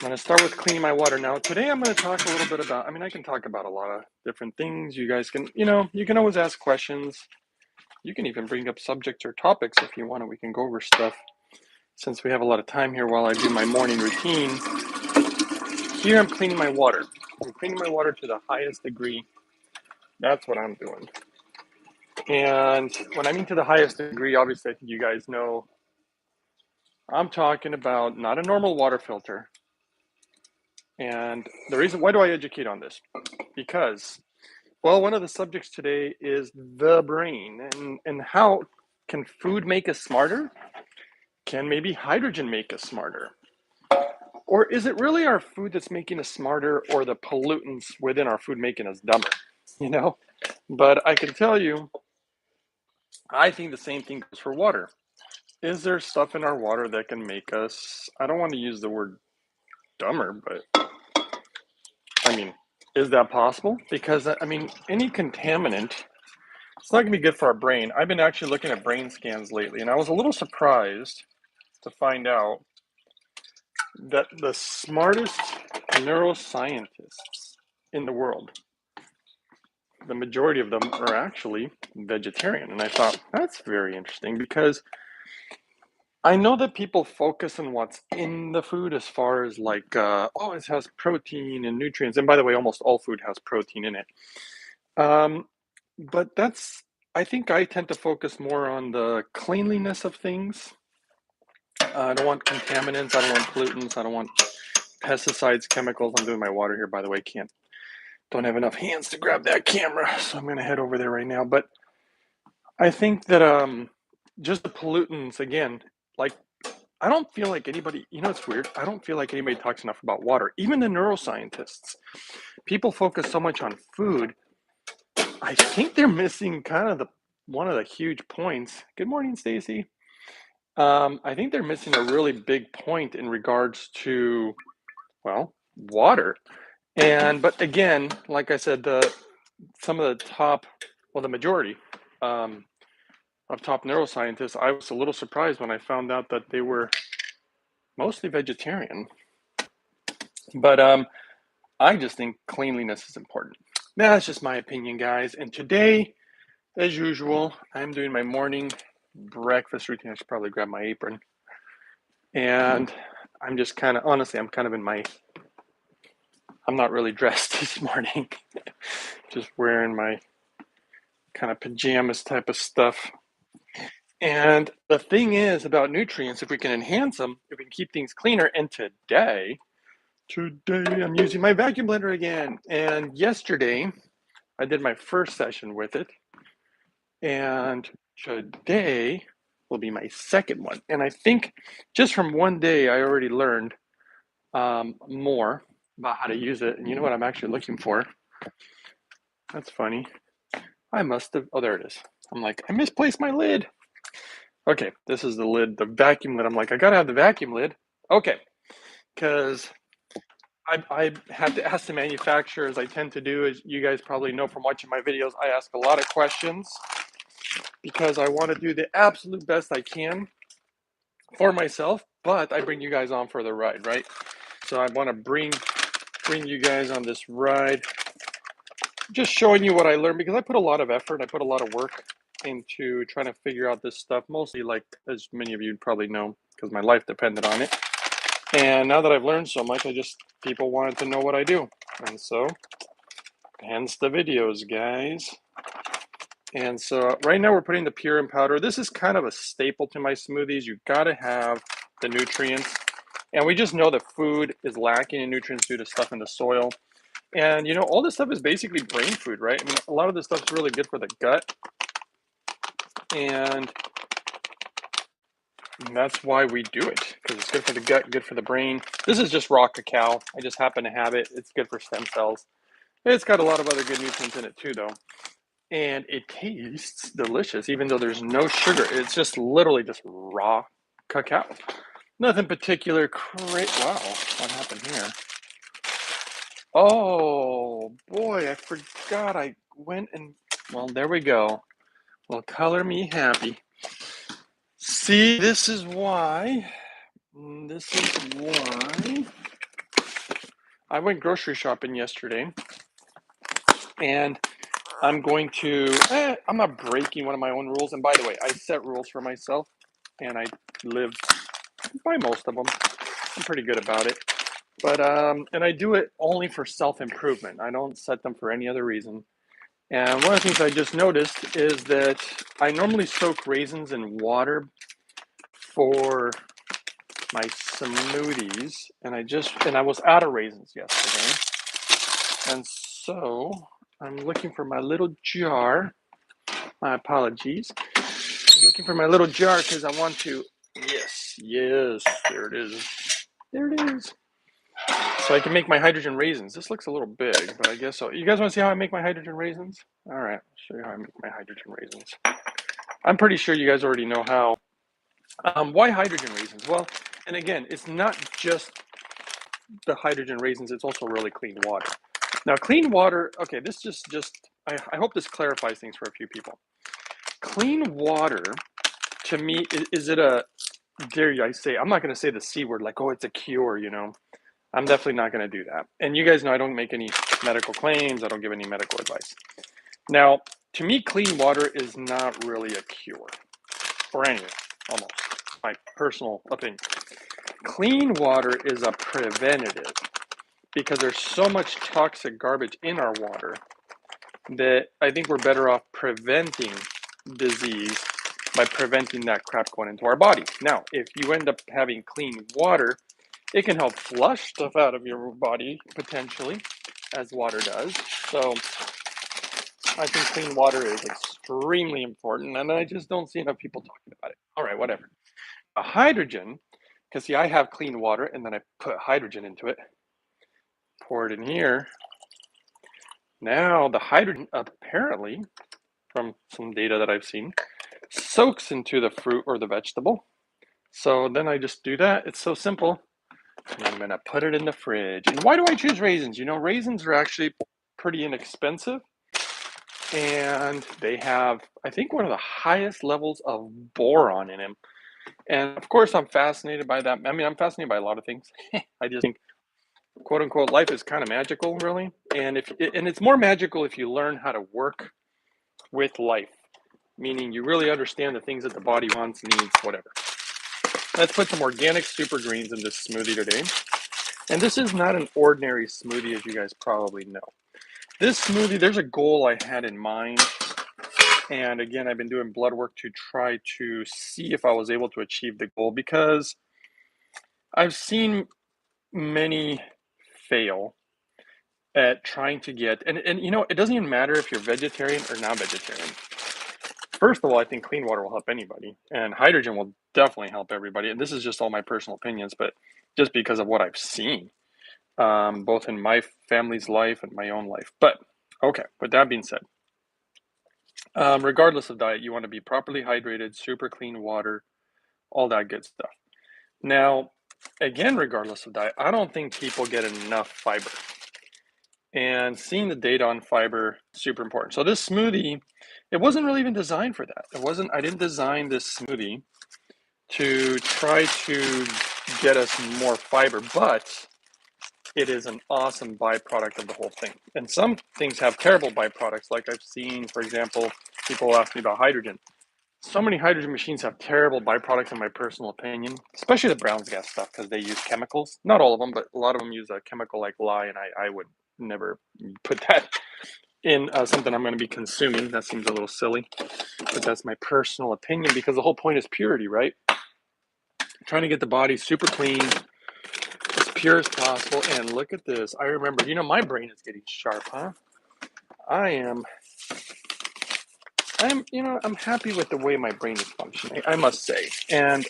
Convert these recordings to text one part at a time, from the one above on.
I'm going to start with cleaning my water. Now, today I'm going to talk a little bit about, I can talk about a lot of different things. You guys can, you can always ask questions. You can even bring up subjects or topics if you want, and we can go over stuff. Since we have a lot of time here while I do my morning routine, here I'm cleaning my water. I'm cleaning my water to the highest degree. That's what I'm doing. And when I mean to the highest degree, obviously I think you guys know I'm talking about not a normal water filter. And the reason, why do I educate on this? Because, well, one of the subjects today is the brain and how can food make us smarter? Can maybe hydrogen make us smarter? Or is it really our food that's making us smarter, or the pollutants within our food making us dumber? You know? But I can tell you, I think the same thing goes for water. Is there stuff in our water that can make us, I don't want to use the word dumber, but is that possible? Because, any contaminant, it's not going to be good for our brain. I've been actually looking at brain scans lately, and I was a little surprised to find out that the smartest neuroscientists in the world, the majority of them are actually vegetarian. And I thought, that's very interesting, because I know that people focus on what's in the food as far as like, it has protein and nutrients. And by the way, almost all food has protein in it. But I think I tend to focus more on the cleanliness of things. I don't want contaminants. I don't want pollutants. I don't want pesticides, chemicals. I'm doing my water here, by the way. Don't have enough hands to grab that camera, so I'm going to head over there right now. But I think that just the pollutants, again, like, I don't feel like anybody, it's weird. I don't feel like anybody talks enough about water. Even the neuroscientists, people focus so much on food. I think they're missing kind of one of the huge points. Good morning, Stacy. I think they're missing a really big point in regards to, well, water. But again, like I said, some of the top, well, the majority of top neuroscientists, I was a little surprised when I found out that they were mostly vegetarian. But I just think cleanliness is important. That's just my opinion, guys. And today, as usual, I'm doing my morning breakfast routine. I should probably grab my apron. And I'm just kind of, honestly, I'm not really dressed this morning. Just wearing my kind of pajamas type of stuff. And the thing is about nutrients, if we can enhance them, if we can keep things cleaner, and today I'm using my vacuum blender again. And yesterday, I did my first session with it. And today will be my second one. And I think just from one day, I already learned more about how to use it. And you know what I'm actually looking for? That's funny. I must have, oh, there it is. I'm like, I misplaced my lid. Okay, this is the lid, the vacuum lid. I'm like, I gotta have the vacuum lid. Okay, because I have to ask the manufacturer, as I tend to do, as you guys probably know from watching my videos. I ask a lot of questions because I want to do the absolute best I can for myself, but I bring you guys on for the ride, right? So I want to bring you guys on this ride, just showing you what I learned, because I put a lot of effort, I put a lot of work into trying to figure out this stuff, mostly, like, as many of you probably know, because my life depended on it. And now that I've learned so much, people wanted to know what I do. And so, hence the videos, guys. And so right now we're putting the pure in powder. This is kind of a staple to my smoothies. You've got to have the nutrients. And we just know that food is lacking in nutrients due to stuff in the soil. And, all this stuff is basically brain food, right? A lot of this stuff is really good for the gut. And that's why we do it, because it's good for the gut, good for the brain. This is just raw cacao. I just happen to have it. It's good for stem cells. It's got a lot of other good nutrients in it too, though. And it tastes delicious, even though there's no sugar. It's just literally just raw cacao. Nothing particular. Wow, what happened here? Oh, boy, I forgot. I went and, well, there we go. Well, color me happy. See, this is why I went grocery shopping yesterday, and I'm going to, I'm not breaking one of my own rules. And by the way, I set rules for myself, and I live by most of them. I'm pretty good about it. But, and I do it only for self-improvement. I don't set them for any other reason. And one of the things I just noticed is that I normally soak raisins in water for my smoothies, and I was out of raisins yesterday. And so I'm looking for my little jar. My apologies. I'm looking for my little jar because I want to, yes, there it is. There it is. So I can make my hydrogen raisins. This looks a little big, but I guess so. You guys want to see how I make my hydrogen raisins? All right, I'll show you how I make my hydrogen raisins. I'm pretty sure you guys already know how. Why hydrogen raisins? Well, and again, it's not just the hydrogen raisins, it's also really clean water. Now, clean water, okay, this I hope this clarifies things for a few people. Clean water, to me, is it a, dare I say, I'm not going to say the C word, like, oh, it's a cure, you know. I'm definitely not going to do that. And you guys know I don't make any medical claims. I don't give any medical advice. Now, to me, clean water is not really a cure for anything, almost. My personal opinion. Clean water is a preventative because there's so much toxic garbage in our water that I think we're better off preventing disease by preventing that crap going into our body. Now, if you end up having clean water, it can help flush stuff out of your body, potentially, as water does. So I think clean water is extremely important, and I just don't see enough people talking about it. All right, whatever. A hydrogen, because see, I have clean water, and then I put hydrogen into it, pour it in here. Now, the hydrogen, apparently, from some data that I've seen, soaks into the fruit or the vegetable. So then I just do that. It's so simple. And I'm going to put it in the fridge. And why do I choose raisins? You know, raisins are actually pretty inexpensive. And they have, I think, one of the highest levels of boron in them. And of course, I'm fascinated by that. I mean, I'm fascinated by a lot of things. I just think, quote unquote, life is kind of magical, really. And it's more magical if you learn how to work with life, meaning you really understand the things that the body wants, needs, whatever. Let's put some organic super greens in this smoothie today. And this is not an ordinary smoothie, as you guys probably know. This smoothie, there's a goal I had in mind. And again, I've been doing blood work to try to see if I was able to achieve the goal, because I've seen many fail at trying to get, and you know, it doesn't even matter if you're vegetarian or not vegetarian. First of all, I think clean water will help anybody, and hydrogen will definitely help everybody. And this is just all my personal opinions, but just because of what I've seen, both in my family's life and my own life. But okay, with that being said, regardless of diet, you want to be properly hydrated, super clean water, all that good stuff. Now, again, regardless of diet, I don't think people get enough fiber. And seeing the data on fiber, super important. So this smoothie, it wasn't really even designed for that. I didn't design this smoothie to try to get us more fiber, but it is an awesome byproduct of the whole thing. And some things have terrible byproducts, like I've seen, for example, people ask me about hydrogen. So many hydrogen machines have terrible byproducts, in my personal opinion, especially the Brown's gas stuff, because they use chemicals. Not all of them, but a lot of them use a chemical like lye, and I would never put that in something I'm going to be consuming. That seems a little silly, but that's my personal opinion, because the whole point is purity, right? Trying to get the body super clean, as pure as possible. And look at this. I remember, you know, my brain is getting sharp, huh? I'm happy with the way my brain is functioning, I must say. And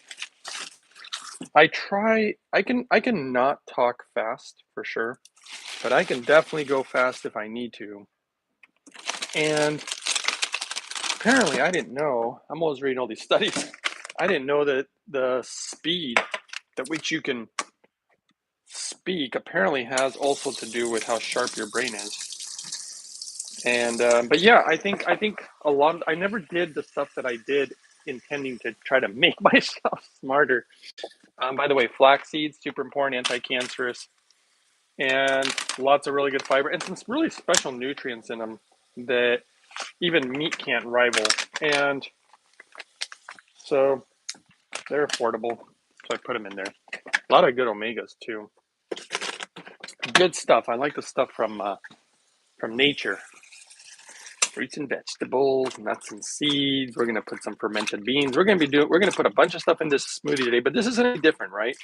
I can not talk fast for sure, but I can definitely go fast if I need to. And apparently, I didn't know, I'm always reading all these studies, I didn't know that the speed at which you can speak apparently has also to do with how sharp your brain is. And but yeah, I think a lot I never did the stuff that I did intending to try to make myself smarter. By the way, flax seeds, super important, anti-cancerous. and lots of really good fiber and some really special nutrients in them that even meat can't rival. And so they're affordable, so I put them in there. A lot of good omegas too. Good stuff. I like the stuff from nature. Fruits and vegetables, nuts and seeds. We're gonna put some fermented beans. We're gonna put a bunch of stuff in this smoothie today, but this isn't any different, right?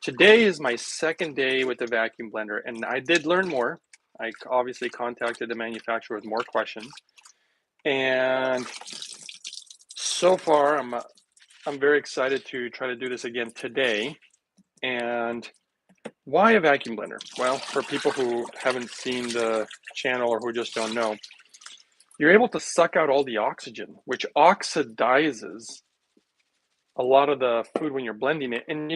Today is my second day with the vacuum blender, and I did learn more. I obviously contacted the manufacturer with more questions, and so far I'm very excited to try to do this again today. And why a vacuum blender? Well, for people who haven't seen the channel or who just don't know, you're able to suck out all the oxygen, which oxidizes a lot of the food when you're blending it. And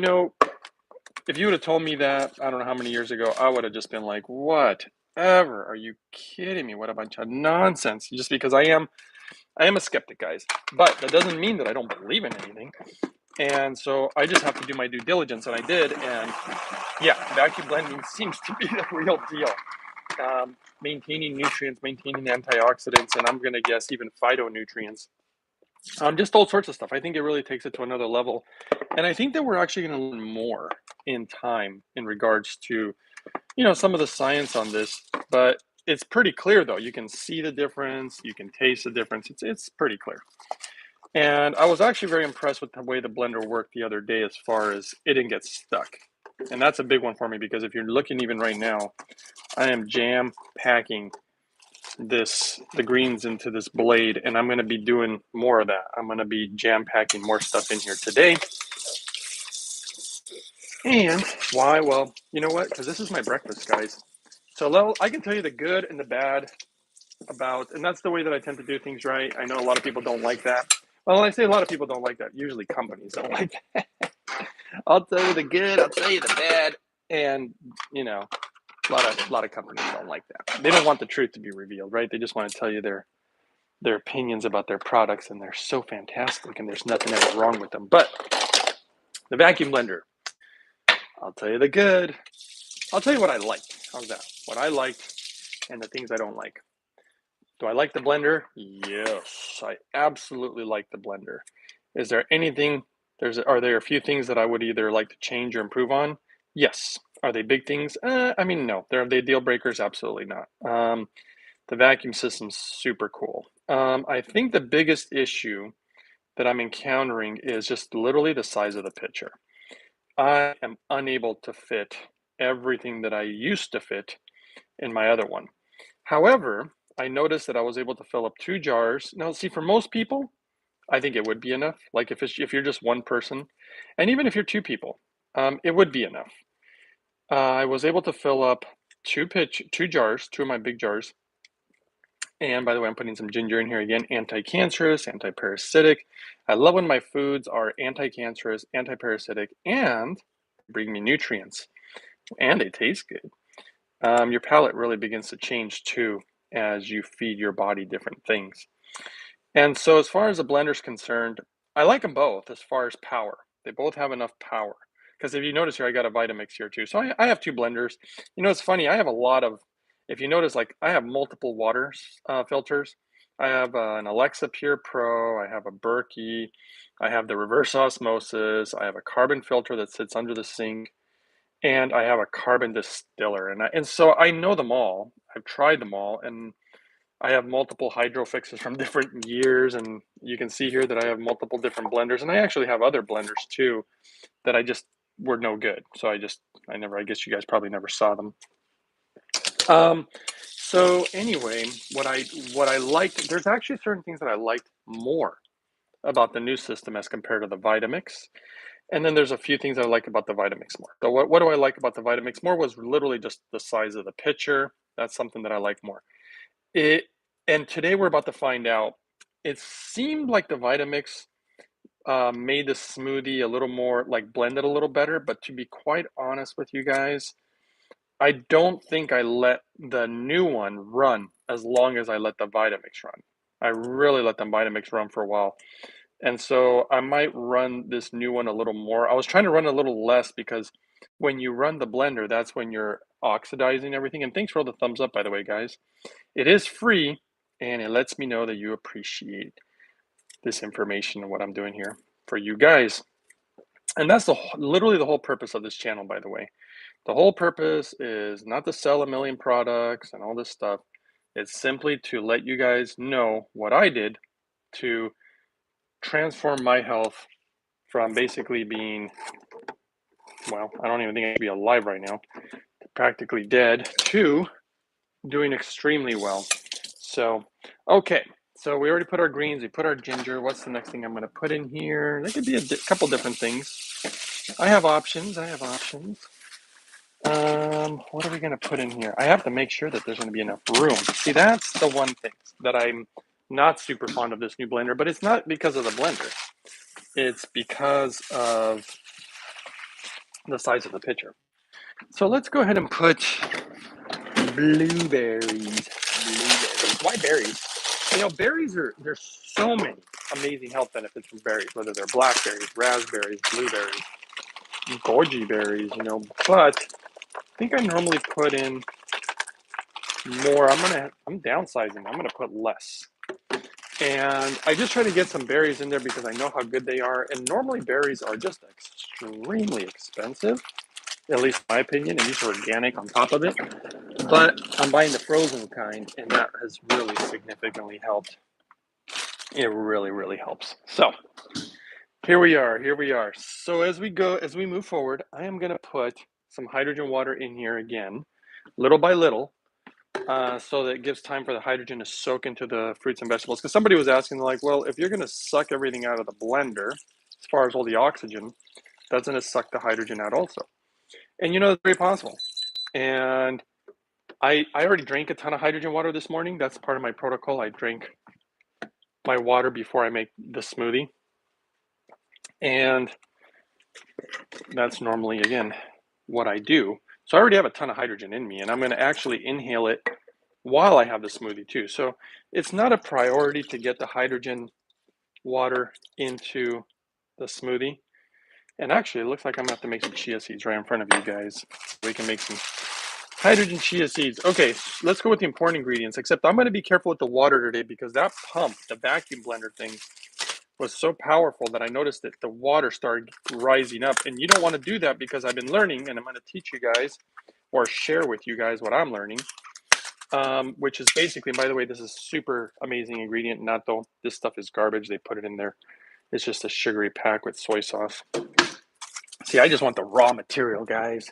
if you would have told me that, I don't know how many years ago, I would have just been like, whatever, are you kidding me? What a bunch of nonsense. Just because I am a skeptic, guys. But that doesn't mean that I don't believe in anything. And so I just have to do my due diligence, and I did. And yeah, vacuum blending seems to be the real deal. Maintaining nutrients, maintaining antioxidants, and I'm going to guess even phytonutrients. Just all sorts of stuff. I think it really takes it to another level. And I think that we're actually going to learn more in time in regards to, some of the science on this. But it's pretty clear, though. You can see the difference. You can taste the difference. It's pretty clear. And I was actually very impressed with the way the blender worked the other day as far as it didn't get stuck. And that's a big one for me because if you're looking even right now, I am jam packing the greens into this blade, and I'm going to be doing more of that. I'm going to be jam packing more stuff in here today. And why? Well, you know what? Because this is my breakfast, guys. So I can tell you the good and the bad about, and that's the way that I tend to do things, right? I know a lot of people don't like that. Well, I say a lot of people don't like that. Usually companies don't like that. I'll tell you the good, I'll tell you the bad, and a lot of companies don't like that. They don't want the truth to be revealed, right? They just want to tell you their opinions about their products, and they're so fantastic, and there's nothing ever wrong with them. But the vacuum blender, I'll tell you the good. I'll tell you what I liked. How's that? What I liked and the things I don't like. Do I like the blender? Yes, I absolutely like the blender. Is there anything? Are there a few things that I would either like to change or improve on? Yes. Are they big things? No. Are they deal breakers? Absolutely not. The vacuum system's super cool. I think the biggest issue that I'm encountering is just literally the size of the pitcher. I am unable to fit everything that I used to fit in my other one. However, I noticed that I was able to fill up 2 jars. Now, see, for most people, I think it would be enough. Like if you're just one person, and even if you're 2 people, it would be enough. I was able to fill up 2 jars, 2 of my big jars. And by the way, I'm putting some ginger in here again. Anti-cancerous, anti-parasitic. I love when my foods are anti-cancerous, anti-parasitic, and bring me nutrients. And they taste good. Your palate really begins to change too as you feed your body different things. And so as far as the blender's concerned, I like them both as far as power. They both have enough power. Because if you notice here, I got a Vitamix here too. So I have 2 blenders. It's funny, I have a lot of, if you notice, like I have multiple water filters. I have an Alexapure Pro, I have a Berkey, I have the reverse osmosis, I have a carbon filter that sits under the sink, and I have a carbon distiller. And so I know them all. I've tried them all, and I have multiple hydrofixes from different years, and you can see here that I have multiple different blenders, and I actually have other blenders too that I just were no good. So I guess you guys probably never saw them. So anyway, what I liked, there's actually certain things that I liked more about the new system as compared to the Vitamix. And then there's a few things I like about the Vitamix more. So what do I like about the Vitamix more was literally just the size of the pitcher. That's something that I like more. And today we're about to find out. It seemed like the Vitamix made the smoothie a little more, like blended a little better. But to be quite honest with you guys, I don't think I let the new one run as long as I let the Vitamix run. I really let the Vitamix run for a while. And so I might run this new one a little more. I was trying to run a little less because when you run the blender, that's when you're oxidizing everything. And thanks for all the thumbs up, by the way, guys. It is free, and it lets me know that you appreciate this information and what I'm doing here for you guys. And that's literally the whole purpose of this channel, by the way. The whole purpose is not to sell a million products and all this stuff. It's simply to let you guys know what I did to transform my health from basically being, well, I don't even think I could be alive right now, practically dead, to doing extremely well. So, okay. So we already put our greens, we put our ginger. What's the next thing I'm going to put in here? There could be a couple different things. I have options. What are we going to put in here? I have to make sure that there's going to be enough room. See, that's the one thing that I'm not super fond of this new blender, but it's not because of the blender. It's because of the size of the pitcher. So let's go ahead and put blueberries. Why berries? You know, there's so many amazing health benefits from berries, whether they're blackberries, raspberries, blueberries, goji berries, you know, but I think I normally put in more. I'm downsizing. I'm gonna put less. And I just try to get some berries in there because I know how good they are. And normally berries are just extremely expensive, at least in my opinion, and these are organic on top of it. But I'm buying the frozen kind, and that has really significantly helped. It really, really helps. So here we are. So as we move forward, I am gonna put some hydrogen water in here again, little by little, so that it gives time for the hydrogen to soak into the fruits and vegetables. Because somebody was asking, like, well, if you're gonna suck everything out of the blender, as far as all the oxygen, doesn't it suck the hydrogen out also? And you know, it's very possible. And I already drank a ton of hydrogen water this morning. That's part of my protocol. I drink my water before I make the smoothie. And that's normally, again, what I do. So I already have a ton of hydrogen in me, and I'm going to actually inhale it while I have the smoothie too. So it's not a priority to get the hydrogen water into the smoothie. And actually, it looks like I'm going to have to make some chia seeds right in front of you guys. We can make some hydrogen chia seeds. Okay, so let's go with the important ingredients, except I'm going to be careful with the water today because that pump, the vacuum blender thing, was so powerful that I noticed that the water started rising up. And you don't want to do that because I've been learning, and I'm going to teach you guys or share with you guys what I'm learning, which is basically, by the way, this is super amazing ingredient, natto. This stuff is garbage. They put it in there. It's just a sugary pack with soy sauce. See, I just want the raw material, guys.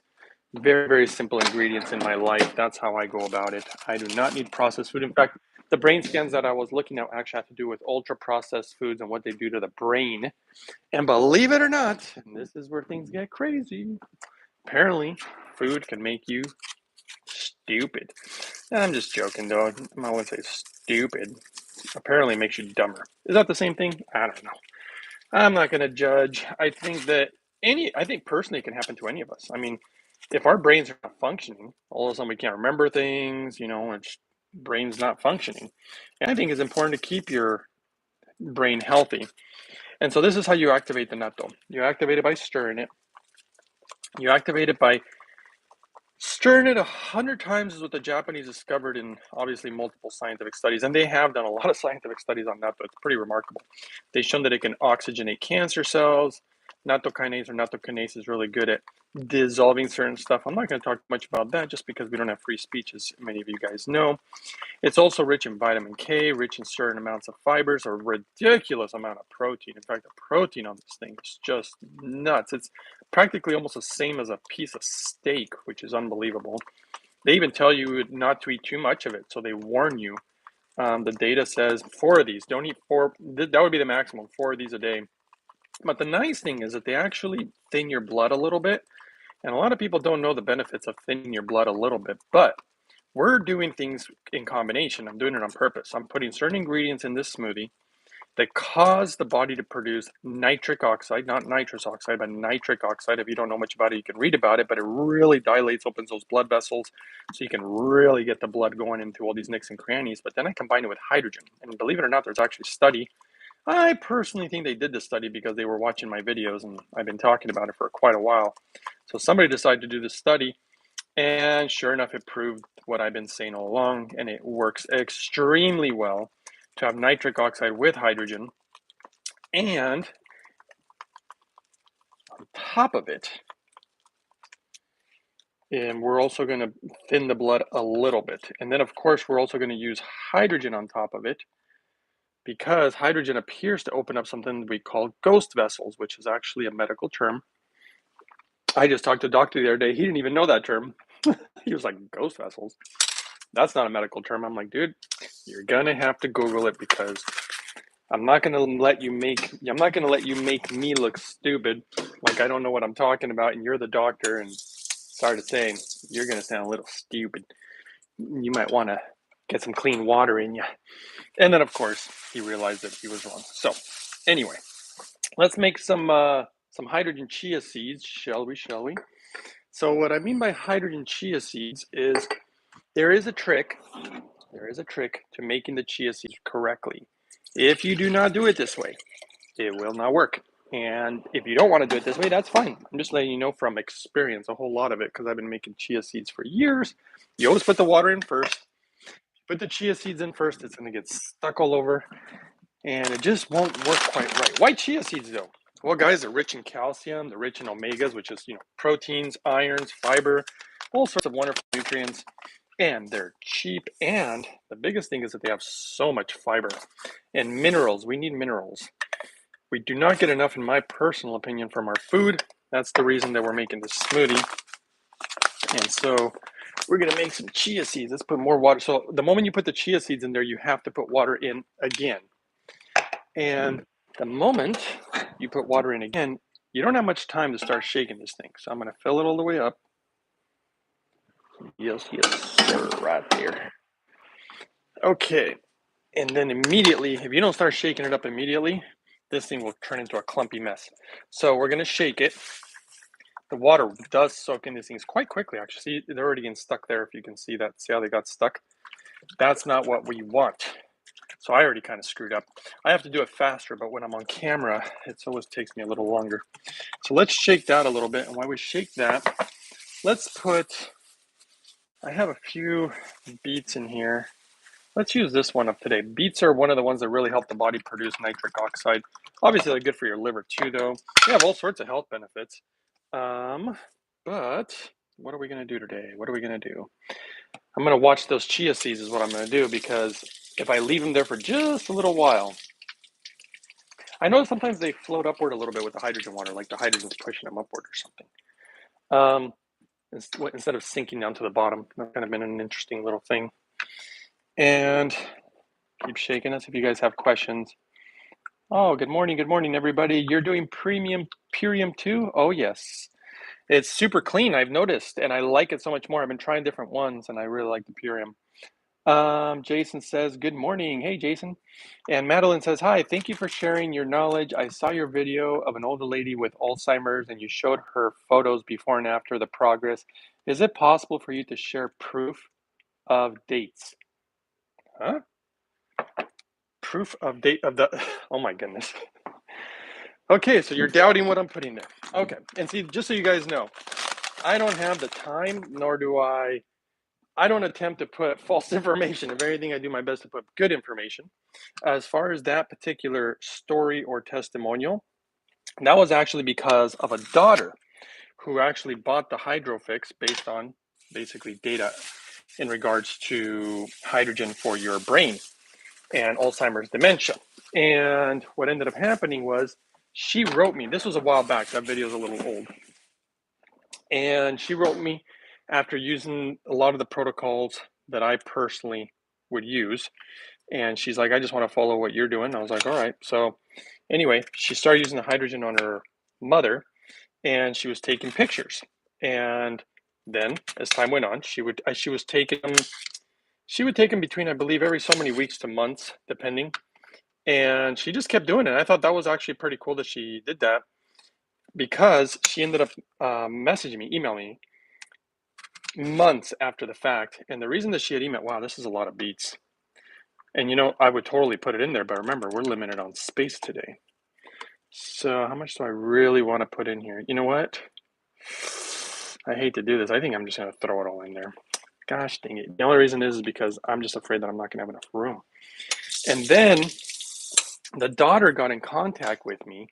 Very, very simple ingredients in my life. That's how I go about it. I do not need processed food. In fact, the brain scans that I was looking at actually have to do with ultra processed foods and what they do to the brain. And believe it or not, and this is where things get crazy, apparently food can make you stupid. I'm just joking though. I wouldn't say stupid. Apparently it makes you dumber. Is that the same thing? I don't know. I'm not going to judge. I think personally it can happen to any of us. I mean, if our brains are not functioning, all of a sudden we can't remember things, you know, and brain's not functioning. And I think it's important to keep your brain healthy. And so this is how you activate the natto. You activate it by stirring it. You activate it by stirring it 100 times is what the Japanese discovered in obviously multiple scientific studies. And they have done a lot of scientific studies on natto. It's pretty remarkable. They've shown that it can oxygenate cancer cells. Natto kinase is really good at dissolving certain stuff. I'm not going to talk much about that just because we don't have free speech, as many of you guys know. It's also rich in vitamin K, rich in certain amounts of fibers, a ridiculous amount of protein. In fact, the protein on this thing is just nuts. It's practically almost the same as a piece of steak, which is unbelievable. They even tell you not to eat too much of it, so they warn you. The data says 4 of these. Don't eat 4. That would be the maximum, 4 of these a day. But the nice thing is that they actually thin your blood a little bit. And a lot of people don't know the benefits of thinning your blood a little bit. But we're doing things in combination. I'm doing it on purpose. I'm putting certain ingredients in this smoothie that cause the body to produce nitric oxide, not nitrous oxide, but nitric oxide. If you don't know much about it, you can read about it, but it really dilates, opens those blood vessels, so you can really get the blood going into all these nicks and crannies. But then I combine it with hydrogen. And believe it or not, there's actually a study. I personally think they did this study because they were watching my videos and I've been talking about it for quite a while. So somebody decided to do this study, and sure enough, it proved what I've been saying all along, and it works extremely well to have nitric oxide with hydrogen. And on top of it, and we're also going to thin the blood a little bit. And then, of course, we're also going to use hydrogen on top of it because hydrogen appears to open up something we call ghost vessels, which is actually a medical term. I just talked to a doctor the other day. He didn't even know that term. He was like, ghost vessels? That's not a medical term. I'm like, dude, you're going to have to Google it because I'm not going to let you make me look stupid, like I don't know what I'm talking about, and you're the doctor, and sorry to say, you're going to sound a little stupid. You might want to get some clean water in you. And then, of course, he realized that he was wrong. So, anyway, let's make some hydrogen chia seeds, shall we? So, what I mean by hydrogen chia seeds is there is a trick to making the chia seeds correctly. If you do not do it this way, it will not work. And if you don't want to do it this way, that's fine. I'm just letting you know from experience, a whole lot of it, because I've been making chia seeds for years. You always put the water in first. Put the chia seeds in first, it's going to get stuck all over, and it just won't work quite right. Why chia seeds, though? Well, guys, they're rich in calcium, they're rich in omegas, which is, proteins, irons, fiber, all sorts of wonderful nutrients, and they're cheap, and the biggest thing is that they have so much fiber and minerals. We need minerals. We do not get enough, in my personal opinion, from our food. That's the reason that we're making this smoothie. And so we're going to make some chia seeds. Let's put more water. So the moment you put the chia seeds in there, you have to put water in again. And the moment you put water in again, you don't have much time to start shaking this thing. So I'm going to fill it all the way up. Yes, sir, right there. Okay. And then immediately, if you don't start shaking it up immediately, this thing will turn into a clumpy mess. So we're going to shake it. The water does soak in these things quite quickly, actually. See, they're already getting stuck there, if you can see that. See how they got stuck? That's not what we want. So I already kind of screwed up. I have to do it faster, but when I'm on camera, it always takes me a little longer. So let's shake that a little bit. And while we shake that, let's put, I have a few beets in here. Let's use this one up today. Beets are one of the ones that really help the body produce nitric oxide. Obviously, they're good for your liver too, though. They have all sorts of health benefits. But what are we going to do today? What are we going to do? I'm going to watch those chia seeds is what I'm going to do, because if I leave them there for just a little while, I know sometimes they float upward a little bit with the hydrogen water, like the hydrogen's pushing them upward or something. Instead of sinking down to the bottom. That's kind of been an interesting little thing. And keep shaking us if you guys have questions. Oh, good morning, everybody. You're doing Purium too? Oh, yes. It's super clean, I've noticed, and I like it so much more. I've been trying different ones, and I really like the Purium. Jason says, good morning. Hey, Jason. And Madeline says, hi, thank you for sharing your knowledge. I saw your video of an older lady with Alzheimer's, and you showed her photos before and after the progress. Is it possible for you to share proof of dates? Huh? Proof of date of the, oh my goodness. Okay, so you're doubting what I'm putting there. Okay, and see, just so you guys know, I don't have the time, nor do I don't attempt to put false information. If anything, I do my best to put good information. As far as that particular story or testimonial, that was actually because of a daughter who actually bought the Hydrofix based on basically data in regards to hydrogen for your brain and Alzheimer's dementia. And what ended up happening was she wrote me, this was a while back, that video is a little old. And she wrote me after using a lot of the protocols that I personally would use. And she's like, I just want to follow what you're doing. I was like, all right. So anyway, she started using the hydrogen on her mother, and she was taking pictures. And then as time went on, she would take them between, I believe, every so many weeks to months, depending. And she just kept doing it. I thought that was actually pretty cool that she did that, because she ended up emailing me months after the fact. And the reason that she had emailed, wow, this is a lot of beats. And I would totally put it in there, but remember, we're limited on space today. So how much do I really want to put in here? You know what? I hate to do this. I think I'm just going to throw it all in there. Gosh dang it. The only reason is because I'm just afraid that I'm not going to have enough room. And then the daughter got in contact with me,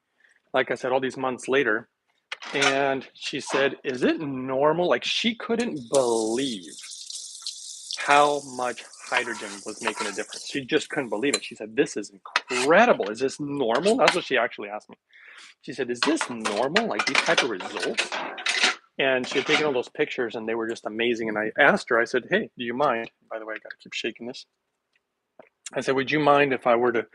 like I said, all these months later. And she said, is it normal? Like, she couldn't believe how much hydrogen was making a difference. She just couldn't believe it. She said, this is incredible. Is this normal? That's what she actually asked me. She said, is this normal? Like, these type of results? And she had taken all those pictures and they were just amazing. And I asked her, I said, hey, do you mind? By the way, I got to keep shaking this. I said, would you mind if I were to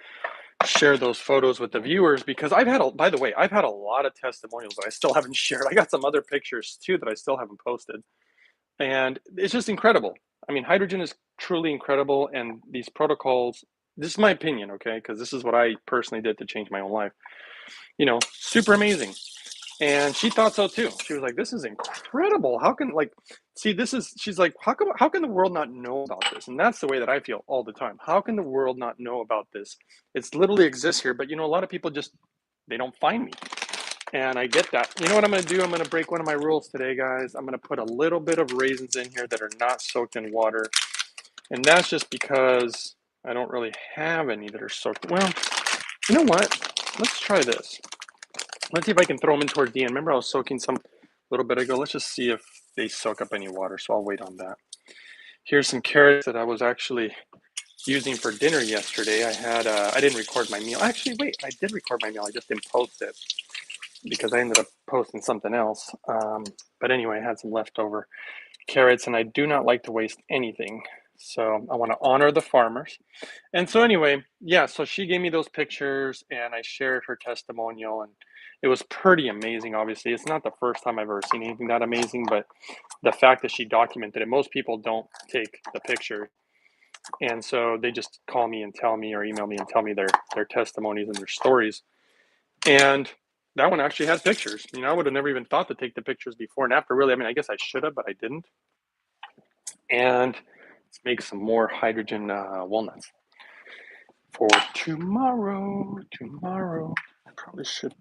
share those photos with the viewers? Because by the way, I've had a lot of testimonials that I still haven't shared. I got some other pictures too that I still haven't posted. And it's just incredible. I mean, hydrogen is truly incredible. And these protocols, this is my opinion, okay? Because this is what I personally did to change my own life. Super amazing. And she thought so too. She was like, this is incredible. How can, she's like, how can the world not know about this? And that's the way that I feel all the time. How can the world not know about this? It's literally exists here, but a lot of people they don't find me. And I get that. You know what I'm going to do? I'm going to break one of my rules today, guys. I'm going to put a little bit of raisins in here that are not soaked in water. And that's just because I don't really have any that are soaked. Well, you know what? Let's try this. Let's see if I can throw them in towards the end. Remember, I was soaking some a little bit ago. Let's just see if they soak up any water. So I'll wait on that. Here's some carrots that I was actually using for dinner yesterday. I didn't record my meal. Actually, wait, I did record my meal. I just didn't post it because I ended up posting something else. But anyway, I had some leftover carrots, and I do not like to waste anything. So I want to honor the farmers. And so anyway, yeah, so she gave me those pictures and I shared her testimonial, and it was pretty amazing. Obviously, it's not the first time I've ever seen anything that amazing, but the fact that she documented it, most people don't take the picture. And so they just call me and tell me or email me and tell me their testimonies and their stories. And that one actually has pictures. I would have never even thought to take the pictures before and after, really. I mean, I guess I should have, but I didn't. And let's make some more hydrogen walnuts for tomorrow. I probably should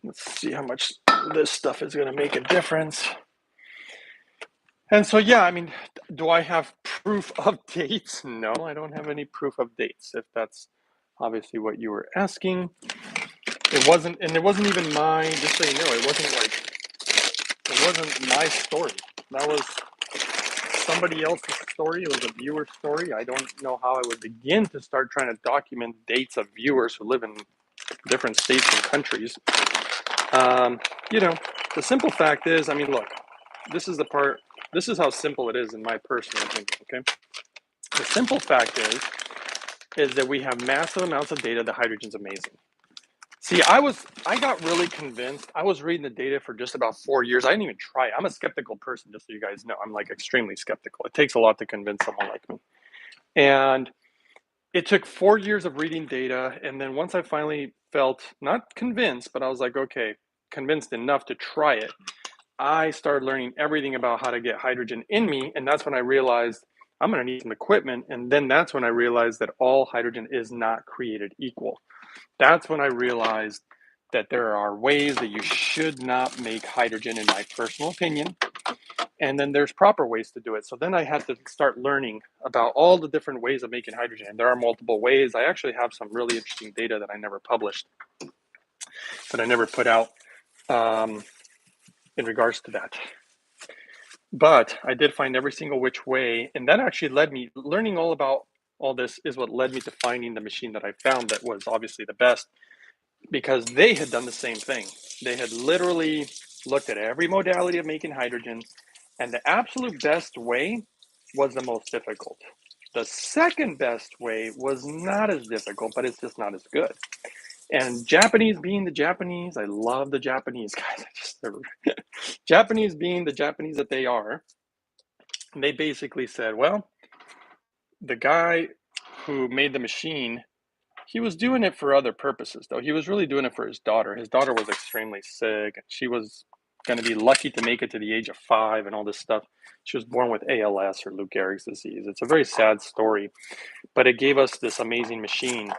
let's see how much this stuff is going to make a difference. And so, yeah, I mean, do I have proof of dates? No, I don't have any proof of dates, if that's obviously what you were asking. It wasn't even mine, just so you know, it wasn't my story. That was somebody else's story. It was a viewer story. I don't know how I would begin to start trying to document dates of viewers who live in different states and countries. The simple fact is, I mean, look, this is how simple it is in my personal opinion, okay? The simple fact is that we have massive amounts of data that hydrogen's amazing. See, I got really convinced. I was reading the data for just about 4 years. I didn't even try it. I'm a skeptical person, just so you guys know. I'm like extremely skeptical. It takes a lot to convince someone like me. And it took 4 years of reading data. And then once I finally felt not convinced, but I was like, okay, convinced enough to try it, I started learning everything about how to get hydrogen in me. And that's when I realized I'm going to need some equipment. And then that's when I realized that all hydrogen is not created equal. That's when I realized that there are ways that you should not make hydrogen, in my personal opinion. And then there's proper ways to do it. So then I had to start learning about all the different ways of making hydrogen. And there are multiple ways. I actually have some really interesting data that I never published, that I never put out in regards to that. But I did find every single which way. And that actually led me, learning all about all this is what led me to finding the machine that I found that was obviously the best, because they had done the same thing. They had literally looked at every modality of making hydrogen, and the absolute best way was the most difficult. The second best way was not as difficult, but it's just not as good. And Japanese being the Japanese, I love the Japanese guys. Japanese being the Japanese that they are, they basically said, well, the guy who made the machine, he was doing it for other purposes, though. He was really doing it for his daughter. His daughter was extremely sick. She was going to be lucky to make it to the age of 5 and all this stuff. She was born with ALS, or Lou Gehrig's disease. It's a very sad story, but it gave us this amazing machine.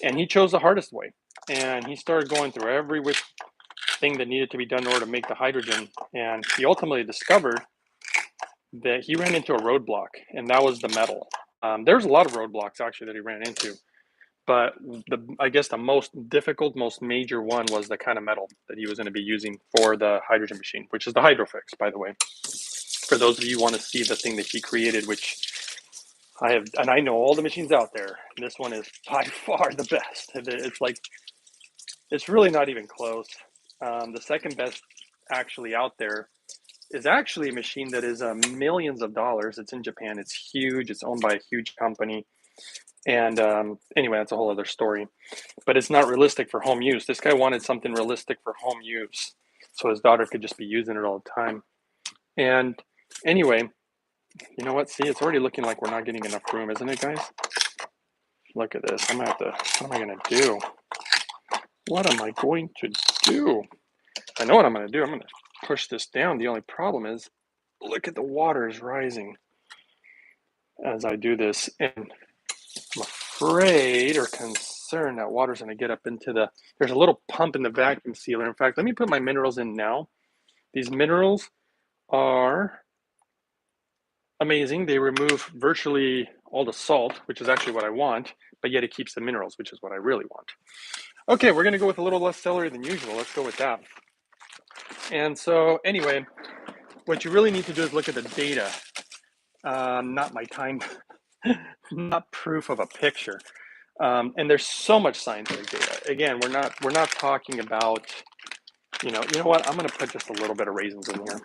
And he chose the hardest way. And he started going through every which thing that needed to be done in order to make the hydrogen. And he ultimately discovered that he ran into a roadblock, and that was the metal. There's a lot of roadblocks actually that he ran into, but I guess the most difficult, most major one was the kind of metal that he was going to be using for the hydrogen machine, which is the Hydrofix, by the way. For those of you who want to see the thing that he created, which I have, and I know all the machines out there, this one is by far the best. It's like, it's really not even close. The second best actually out there is actually a machine that is millions of dollars. It's in Japan. It's huge. It's owned by a huge company. And anyway, that's a whole other story. But it's not realistic for home use. This guy wanted something realistic for home use, so his daughter could just be using it all the time. And anyway, you know what? See, it's already looking like we're not getting enough room, isn't it, guys? Look at this. I'm gonna have to. What am I gonna do? What am I going to do? I know what I'm gonna do. I'm gonna push this down. The only problem is, look at the water is rising as I do this, and I'm afraid or concerned that water's going to get up into the, there's a little pump in the vacuum sealer. In fact, let me put my minerals in now. These minerals are amazing. They remove virtually all the salt, which is actually what I want, but yet it keeps the minerals, which is what I really want. Okay, we're going to go with a little less celery than usual. Let's go with that. And so anyway, what you really need to do is look at the data, not my time, not proof of a picture. And there's so much scientific data. Again, we're not talking about, you know what? I'm going to put just a little bit of raisins in here.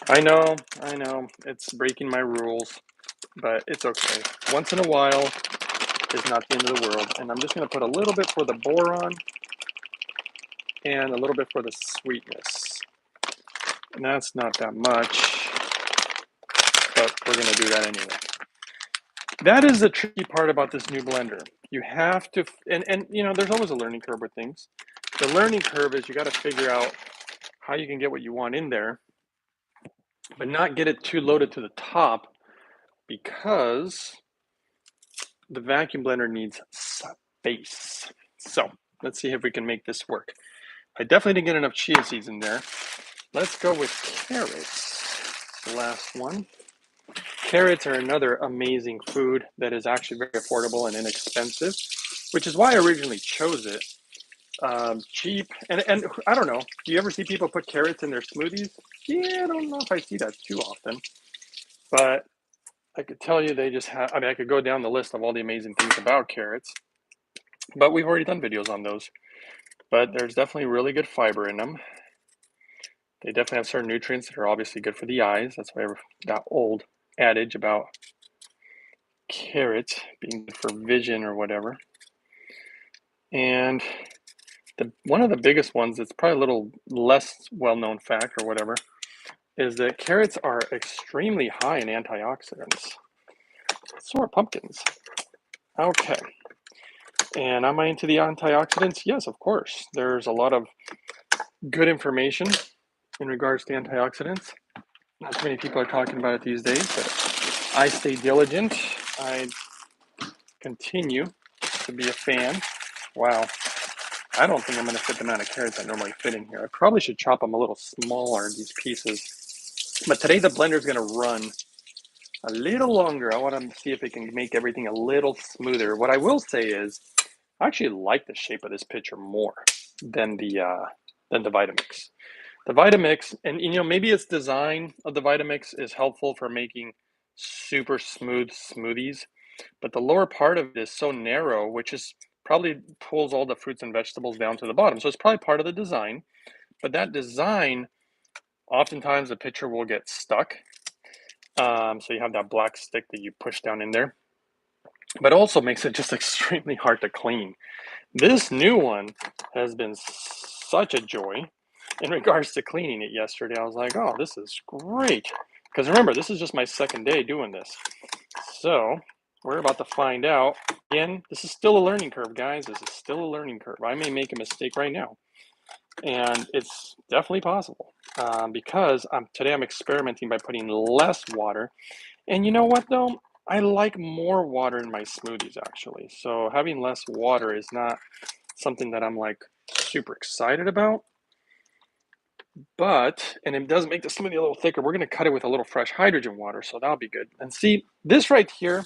I know, it's breaking my rules, but it's okay. Once in a while is not the end of the world. And I'm just going to put a little bit for the boron and a little bit for the sweetness. And that's not that much, but we're going to do that anyway. That is the tricky part about this new blender. You have to, and you know, there's always a learning curve with things. The learning curve is you got to figure out how you can get what you want in there, but not get it too loaded to the top, because the vacuum blender needs space. So let's see if we can make this work. I definitely didn't get enough chia seeds in there. Let's go with carrots, the last one. Carrots are another amazing food that is actually very affordable and inexpensive, which is why I originally chose it. Cheap, and I don't know, do you ever see people put carrots in their smoothies? Yeah, I don't know if I see that too often, but I could tell you they just have, I mean, I could go down the list of all the amazing things about carrots, but we've already done videos on those. But there's definitely really good fiber in them. They definitely have certain nutrients that are obviously good for the eyes. That's why that old adage about carrots being good for vision or whatever. And one of the biggest ones that's probably a little less well-known fact or whatever is that carrots are extremely high in antioxidants. So are pumpkins. Okay. And am I into the antioxidants? Yes, of course. There's a lot of good information in regards to antioxidants. Not too many people are talking about it these days, but I stay diligent. I continue to be a fan. Wow. I don't think I'm going to fit the amount of carrots I normally fit in here. I probably should chop them a little smaller, these pieces. But today the blender is going to run a little longer. I want to see if it can make everything a little smoother. What I will say is, I actually like the shape of this pitcher more than the Vitamix. The Vitamix, and you know, maybe its design of the Vitamix is helpful for making super smooth smoothies, but the lower part of it is so narrow, which is probably pulls all the fruits and vegetables down to the bottom. So it's probably part of the design, but that design, oftentimes the pitcher will get stuck. So you have that black stick that you push down in there, but also makes it just extremely hard to clean. This new one has been such a joy in regards to cleaning it yesterday. I was like, oh, this is great. Because remember, this is just my second day doing this. So we're about to find out. Again, this is still a learning curve, guys. This is still a learning curve. I may make a mistake right now. And it's definitely possible. because today I'm experimenting by putting less water. And you know what though? I like more water in my smoothies actually. So having less water is not something that I'm like super excited about. But, and it does make the smoothie a little thicker, we're going to cut it with a little fresh hydrogen water, so that'll be good. And see, this right here,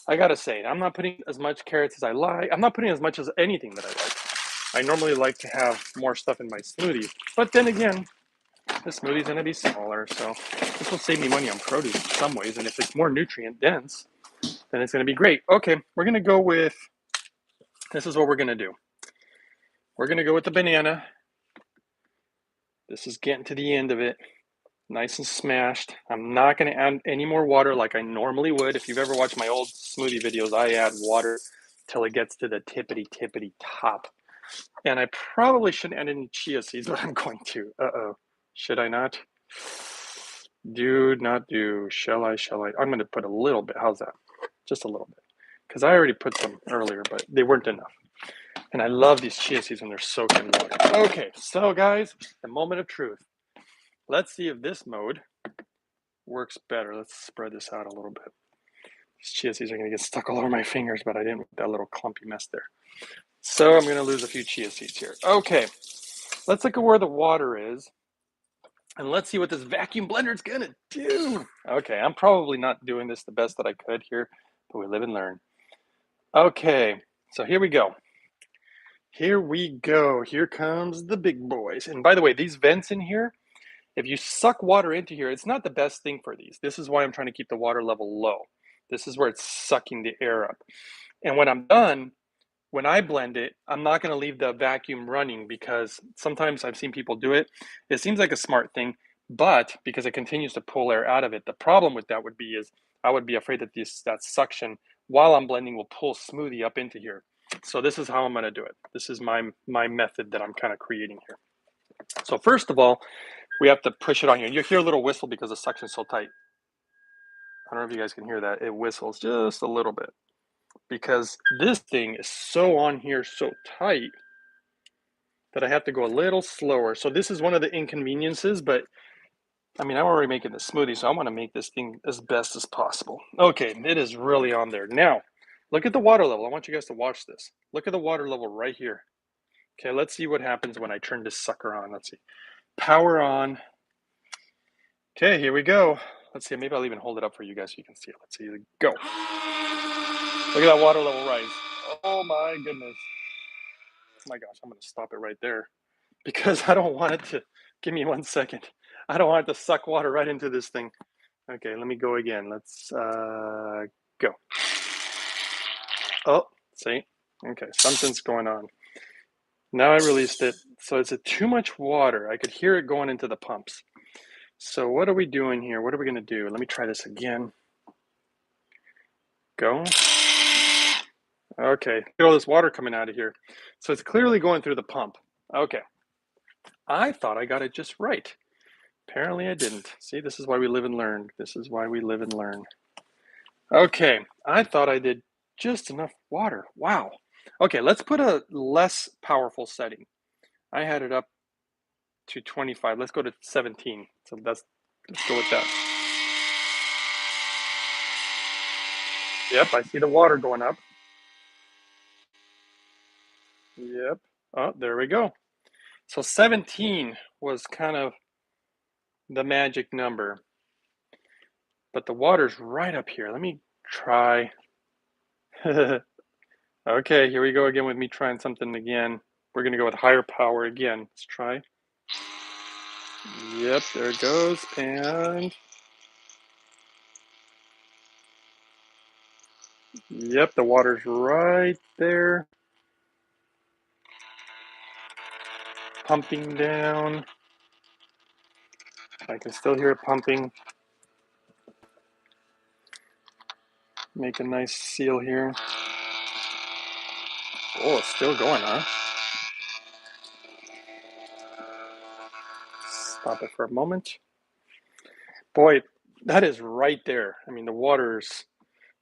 I gotta say, I'm not putting as much carrots as I like. I'm not putting as much as anything that I like. I normally like to have more stuff in my smoothie. But then again, the smoothie's gonna be smaller, so this will save me money on produce in some ways. And if it's more nutrient dense, then it's gonna be great. Okay, we're gonna go with, this is what we're gonna do. We're gonna go with the banana. This is getting to the end of it. Nice and smashed. I'm not going to add any more water like I normally would. If you've ever watched my old smoothie videos, I add water till it gets to the tippity top. And I probably shouldn't add any chia seeds, but I'm going to. Uh-oh. Should I not? Do not do. Shall I? I'm going to put a little bit. How's that? Just a little bit. Because I already put some earlier, but they weren't enough. And I love these chia seeds when they're soaked in water. Okay, so guys, the moment of truth. Let's see if this mode works better. Let's spread this out a little bit. These chia seeds are going to get stuck all over my fingers, but I didn't want that little clumpy mess there. So I'm going to lose a few chia seeds here. Okay, let's look at where the water is. And let's see what this vacuum blender is going to do. Okay, I'm probably not doing this the best that I could here, but we live and learn. Okay, so here we go. Here we go. Here comes the big boys. And by the way, these vents in here, if you suck water into here, it's not the best thing for these. This is why I'm trying to keep the water level low. This is where it's sucking the air up. And when I'm done, when I blend it, I'm not going to leave the vacuum running because sometimes I've seen people do it. It seems like a smart thing, but because it continues to pull air out of it, the problem with that would be is I would be afraid that that suction while I'm blending will pull smoothie up into here. So this is how I'm going to do it. This is my method that I'm kind of creating here. So first of all, we have to push it on here. You hear a little whistle because the suction's so tight. I don't know if you guys can hear that. It whistles just a little bit because this thing is so on here, so tight that I have to go a little slower. So this is one of the inconveniences, but I mean, I'm already making the smoothie, so I want to make this thing as best as possible. Okay, it is really on there. Now, look at the water level. I want you guys to watch this. Look at the water level right here. Okay, let's see what happens when I turn this sucker on. Let's see. Power on. Okay, here we go. Let's see, maybe I'll even hold it up for you guys so you can see it. Let's see, go. Look at that water level rise. Oh my goodness. Oh my gosh, I'm gonna stop it right there because I don't want it to, give me 1 second. I don't want it to suck water right into this thing. Okay, let me go again. Let's go. Oh, see? Okay, something's going on. Now I released it. So is it too much water? I could hear it going into the pumps. So what are we doing here? What are we gonna do? Let me try this again. Go. Okay, look at all this water coming out of here. So it's clearly going through the pump. Okay. I thought I got it just right. Apparently I didn't. See, this is why we live and learn. This is why we live and learn. Okay, I thought I did just enough water. Wow. Okay, let's put a less powerful setting. I had it up to 25. Let's go to 17. So let's go with that. Yep, I see the water going up. Yep. Oh, there we go. So 17 was kind of the magic number. But the water's right up here. Let me try. Okay, here we go again with me trying something again. We're going to go with higher power again. Let's try. Yep, there it goes. And yep, the water's right there. Pumping down. I can still hear it pumping. Make a nice seal here. Oh, it's still going, huh? Stop it for a moment. Boy, that is right there. I mean, the water's,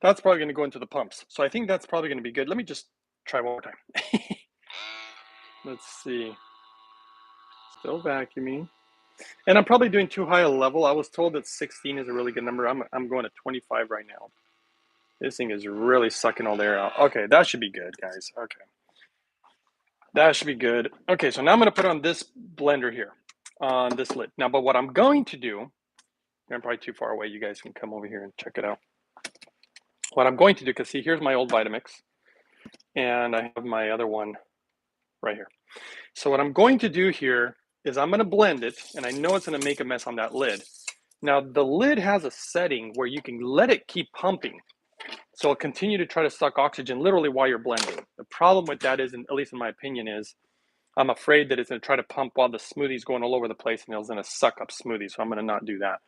that's probably going to go into the pumps. So I think that's probably going to be good. Let me just try one more time. Let's see. Still vacuuming. And I'm probably doing too high a level. I was told that 16 is a really good number. I'm going to 25 right now. This thing is really sucking all the air out. Okay, that should be good, guys. Okay, that should be good. Okay, so now I'm going to put on this blender here on this lid. Now, but what I'm going to do, I'm probably too far away. You guys can come over here and check it out. What I'm going to do, because see, here's my old Vitamix, and I have my other one right here. So what I'm going to do here is I'm going to blend it, and I know it's going to make a mess on that lid. Now, the lid has a setting where you can let it keep pumping. So it'll continue to try to suck oxygen literally while you're blending. The problem with that is, at least in my opinion, is I'm afraid that it's going to try to pump while the smoothie's going all over the place and it's going to suck up smoothie. So I'm going to not do that.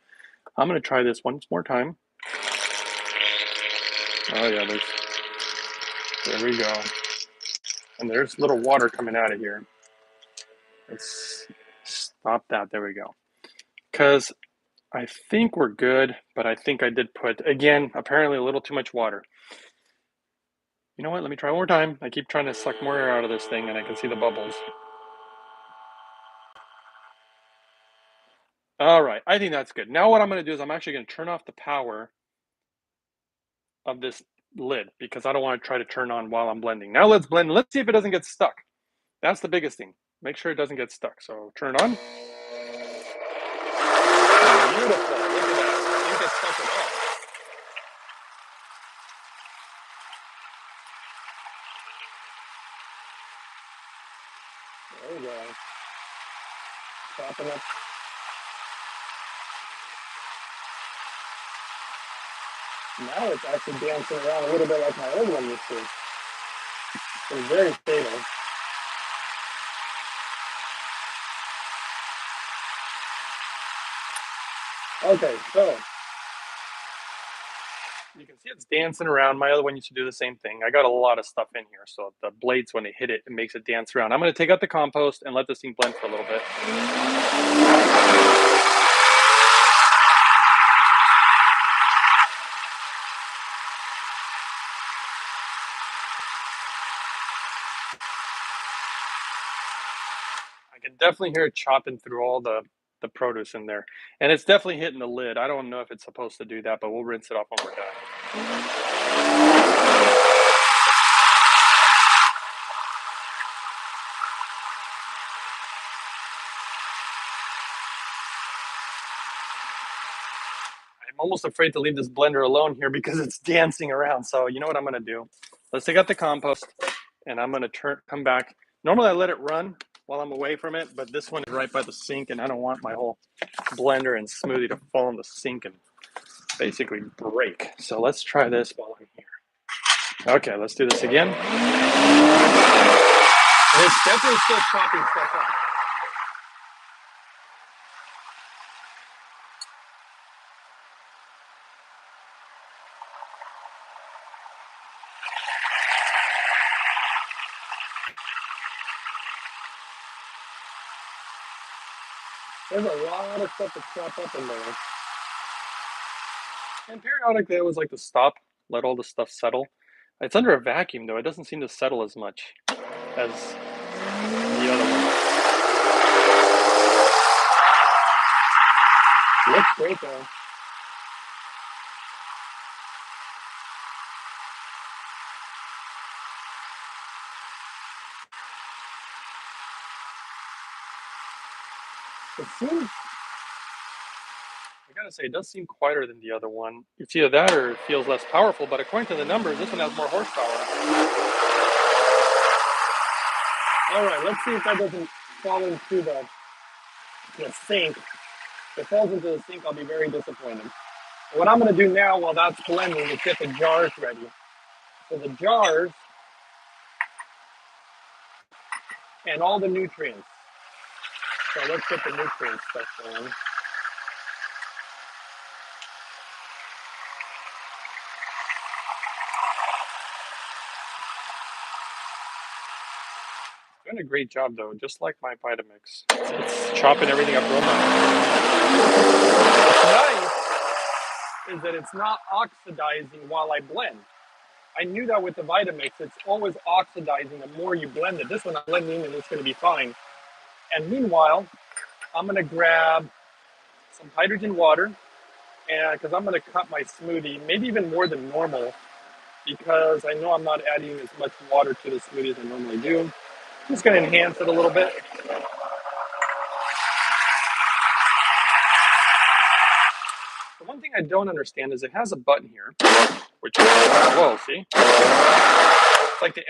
I'm going to try this once more time. Oh yeah, there we go. And there's little water coming out of here. Let's stop that. There we go. Because I think we're good, but I think I did put, again, apparently a little too much water. You know what? Let me try one more time. I keep trying to suck more air out of this thing and I can see the bubbles. All right, I think that's good. Now what I'm going to do is I'm actually going to turn off the power of this lid because I don't want to try to turn on while I'm blending. Now let's blend. Let's see if it doesn't get stuck. That's the biggest thing. Make sure it doesn't get stuck. So turn it on. Beautiful. Look at that. It didn't get stuck at all. There we go. Chopping up. Now it's actually dancing around a little bit like my old one used to. It's very stable. Okay, so you can see it's dancing around. My other one used to do the same thing. I got a lot of stuff in here, so the blades, when they hit it, it makes it dance around. I'm going to take out the compost and let this thing blend for a little bit. I can definitely hear it chopping through all the produce in there. And it's definitely hitting the lid. I don't know if it's supposed to do that, but we'll rinse it off when we're done. I'm almost afraid to leave this blender alone here because it's dancing around. So you know what I'm going to do? Let's take out the compost and I'm going to come back. Normally I let it run while I'm away from it, but this one is right by the sink and I don't want my whole blender and smoothie to fall in the sink and basically break. So let's try this while I'm here. Okay, let's do this again. And it's definitely still chopping stuff up. There's a lot of stuff to chop up in there. And periodically I always like to stop, let all the stuff settle. It's under a vacuum though. It doesn't seem to settle as much as the other one. Looks great though. It seems, I gotta say, it does seem quieter than the other one. It's either that or it feels less powerful, but according to the numbers, this one has more horsepower. All right, let's see if that doesn't fall into the sink. If it falls into the sink, I'll be very disappointed. What I'm gonna do now while that's blending is get the jars ready. So the jars and all the nutrients. So let's get the nutrient stuff going. Doing a great job though, just like my Vitamix. It's chopping everything up real nice. What's nice is that it's not oxidizing while I blend. I knew that with the Vitamix, it's always oxidizing the more you blend it. This one I'm blending and it's going to be fine. And meanwhile, I'm gonna grab some hydrogen water, and because I'm gonna cut my smoothie, maybe even more than normal, because I know I'm not adding as much water to the smoothie as I normally do. I'm just gonna enhance it a little bit. The one thing I don't understand is it has a button here, which is, whoa, see? It's like the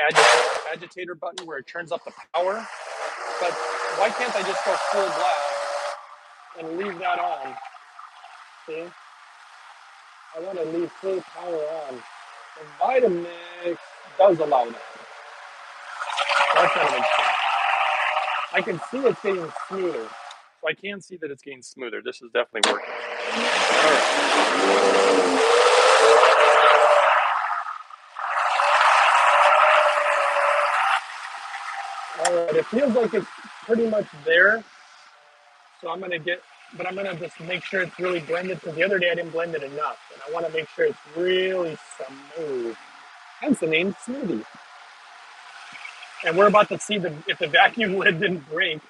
agitator button where it turns up the power. But why can't I just go full blast and leave that on? See? I want to leave full power on. The Vitamix does allow that. That's kind of interesting. I can see it's getting smoother. So I can see that it's getting smoother. This is definitely working. All right. All right, it feels like it's pretty much there. So I'm gonna but I'm gonna just make sure it's really blended because the other day I didn't blend it enough. And I wanna make sure it's really smooth. Hence the name smoothie. And we're about to see if the vacuum lid didn't break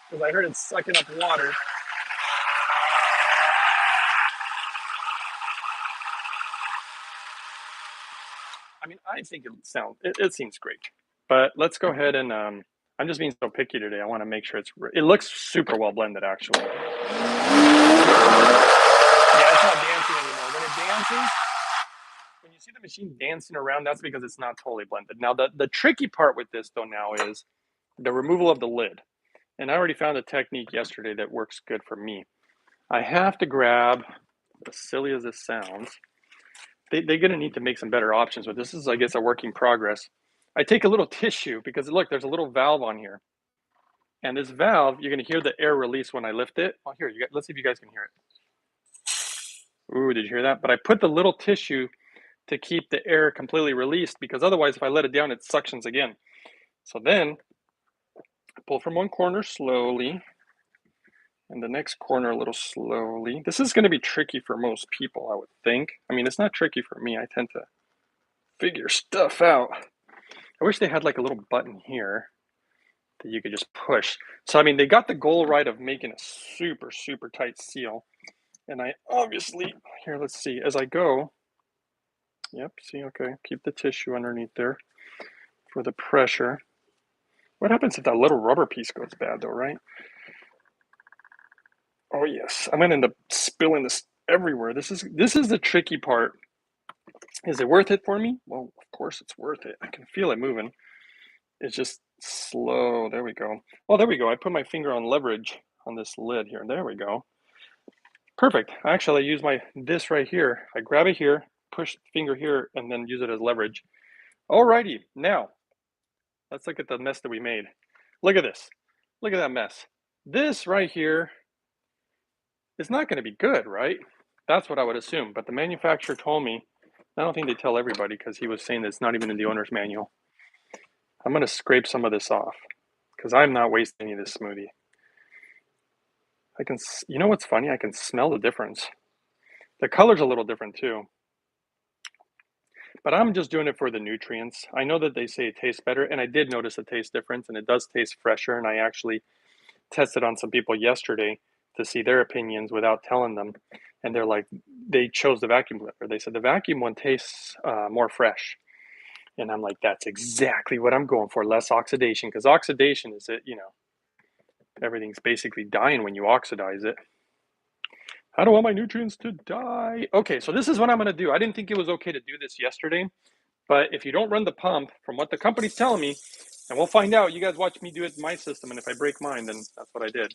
because I heard it's sucking up water. I mean, I think it seems great, but let's go ahead and I'm just being so picky today. I want to make sure it looks super well blended actually. Yeah, it's not dancing anymore. When it dances, when you see the machine dancing around, that's because it's not totally blended. Now, the tricky part with this though now is the removal of the lid. And I already found a technique yesterday that works good for me. I have to grab, as silly as this sounds, they're going to need to make some better options, but this is, I guess, a work in progress. I take a little tissue because look, there's a little valve on here. And this valve, you're going to hear the air release when I lift it. Oh, here, let's see if you guys can hear it. Ooh, did you hear that? But I put the little tissue to keep the air completely released because otherwise, if I let it down, it suctions again. So then, I pull from one corner slowly and the next corner a little slowly. This is going to be tricky for most people, I would think. I mean, it's not tricky for me. I tend to figure stuff out. I wish they had like a little button here that you could just push. So, I mean, they got the goal right of making a super, super tight seal. And I obviously, here, let's see, as I go, yep, see, okay, keep the tissue underneath there for the pressure. What happens if that little rubber piece goes bad though, right? Oh yes, I'm gonna end up spilling this everywhere. This is the tricky part. Is it worth it for me? Well, of course it's worth it. I can feel it moving. It's just slow. There we go. Oh, there we go. I put my finger on leverage on this lid here. There we go. Perfect. Actually, I use this right here. I grab it here, push the finger here, and then use it as leverage. Alrighty. Now, let's look at the mess that we made. Look at this. Look at that mess. This right here is not going to be good, right? That's what I would assume. But the manufacturer told me, I don't think they tell everybody because he was saying that it's not even in the owner's manual. I'm going to scrape some of this off because I'm not wasting any of this smoothie. You know what's funny? I can smell the difference. The color's a little different too. But I'm just doing it for the nutrients. I know that they say it tastes better, and I did notice a taste difference, and it does taste fresher. And I actually tested on some people yesterday to see their opinions without telling them. And they're like, they chose the vacuum blender. They said the vacuum one tastes more fresh. And I'm like, that's exactly what I'm going for, less oxidation. Because oxidation is it, everything's basically dying when you oxidize it. I don't want my nutrients to die. Okay, so this is what I'm going to do. I didn't think it was okay to do this yesterday. But if you don't run the pump, from what the company's telling me, and we'll find out, you guys watch me do it in my system, and if I break mine, then that's what I did.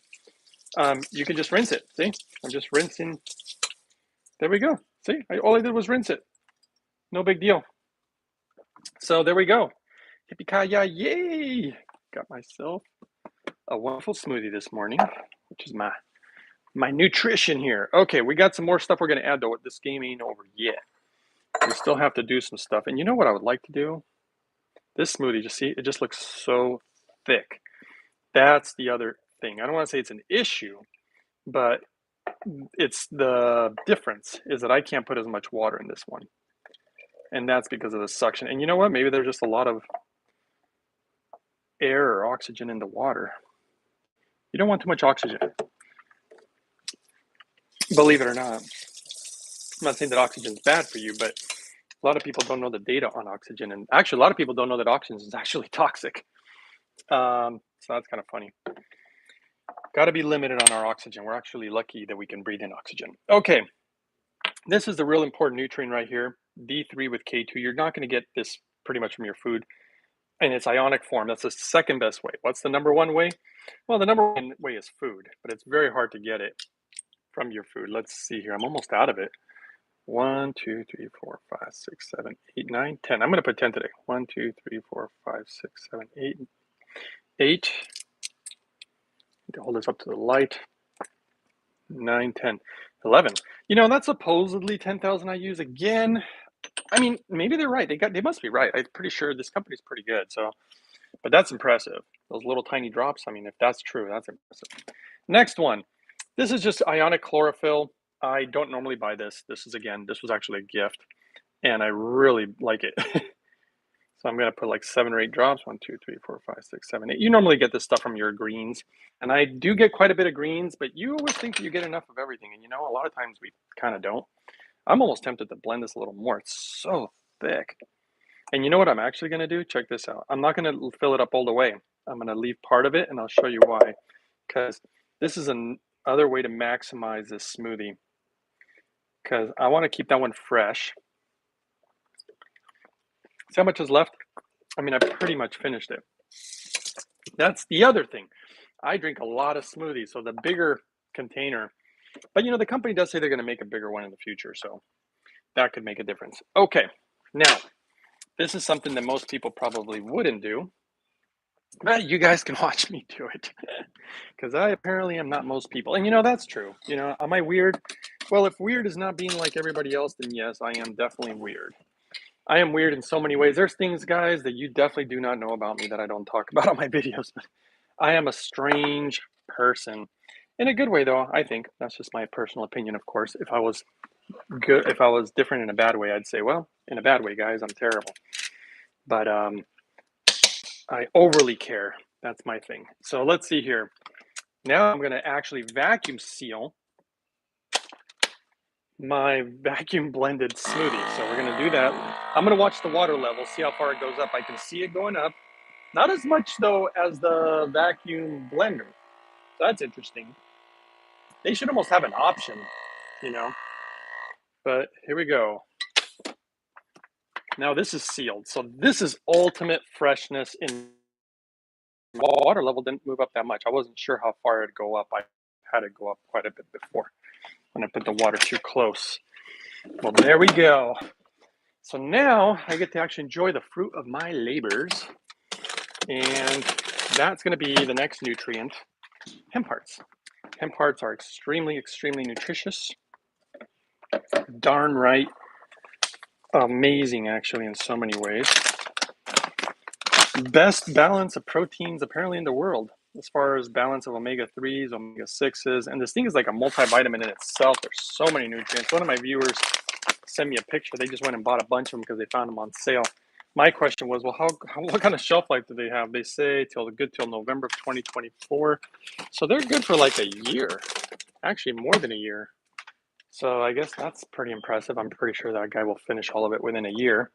You can just rinse it. See, I'm just rinsing. There we go. See, all I did was rinse it. No big deal. So there we go. Yippee-ki-yay, yay! Got myself a wonderful smoothie this morning, which is my nutrition here. Okay, we got some more stuff we're going to add to it. This game ain't over yet. We still have to do some stuff. And you know what I would like to do? This smoothie, just see, it just looks so thick. That's the other thing. I don't want to say it's an issue, but it's the difference is that I can't put as much water in this one. And that's because of the suction. And you know what? Maybe there's just a lot of air or oxygen in the water. You don't want too much oxygen. believe it or not. I'm not saying that oxygen is bad for you, but a lot of people don't know the data on oxygen. And actually, a lot of people don't know that oxygen is actually toxic. So that's kind of funny. Got to be limited on our oxygen. We're actually lucky that we can breathe in oxygen. Okay, this is the real important nutrient right here, D3 with K2. You're not going to get this pretty much from your food in its ionic form. That's the second best way. What's the number one way? Well, the number one way is food, but it's very hard to get it from your food. Let's see here. I'm almost out of it. 1, 2, 3, 4, 5, 6, 7, 8, 9, 10. I'm going to put 10 today. 1, 2, 3, 4, 5, 6, 7, 8. 8. To hold this up to the light. 9, 10, 11. You know, that's supposedly 10,000 IUs. Again, I mean, maybe they're right. They must be right. I'm pretty sure this company's pretty good. So, but that's impressive. Those little tiny drops. I mean, if that's true, that's impressive. Next one. This is just ionic chlorophyll. I don't normally buy this. This was actually a gift, and I really like it. So I'm going to put like 7 or 8 drops. 1, 2, 3, 4, 5, 6, 7, 8. You normally get this stuff from your greens. And I do get quite a bit of greens, but you always think that you get enough of everything. And you know, a lot of times we kind of don't. I'm almost tempted to blend this a little more. It's so thick. And you know what I'm actually going to do? Check this out. I'm not going to fill it up all the way. I'm going to leave part of it, and I'll show you why. Because this is another way to maximize this smoothie. Because I want to keep that one fresh. See how much is left? I mean, I pretty much finished it. That's the other thing. I drink a lot of smoothies, so the bigger container. But you know, the company does say they're going to make a bigger one in the future, so that could make a difference. Okay, now, this is something that most people probably wouldn't do. But you guys can watch me do it. Because I apparently am not most people. And you know, that's true. You know, am I weird? Well, if weird is not being like everybody else, then yes, I am definitely weird. I am weird in so many ways. There's things, guys, that you definitely do not know about me that I don't talk about on my videos. I am a strange person. In a good way, though, I think. That's just my personal opinion, of course. If I was good, if I was different in a bad way, I'd say, well, in a bad way, guys, I'm terrible. But I overly care. That's my thing. So let's see here. Now I'm going to actually vacuum seal my vacuum blended smoothie. So we're going to do that. I'm going to watch the water level, see how far it goes up. I can see it going up. Not as much, though, as the vacuum blender. So that's interesting. They should almost have an option, you know. But here we go. Now this is sealed. So this is ultimate freshness in water level. Didn't move up that much. I wasn't sure how far it'd go up. I had it go up quite a bit before when I put the water too close. Well, there we go. So now I get to actually enjoy the fruit of my labors. And that's going to be the next nutrient, hemp hearts. Hemp hearts are extremely, extremely nutritious. Darn right. Amazing, actually, in so many ways. Best balance of proteins apparently in the world, as far as balance of omega-3s, omega-6s. And this thing is like a multivitamin in itself. There's so many nutrients. One of my viewers sent me a picture. They just went and bought a bunch of them because they found them on sale. My question was, well, what kind of shelf life do they have? They say good till November of 2024. So they're good for like a year, actually more than a year. So I guess that's pretty impressive. I'm pretty sure that guy will finish all of it within a year.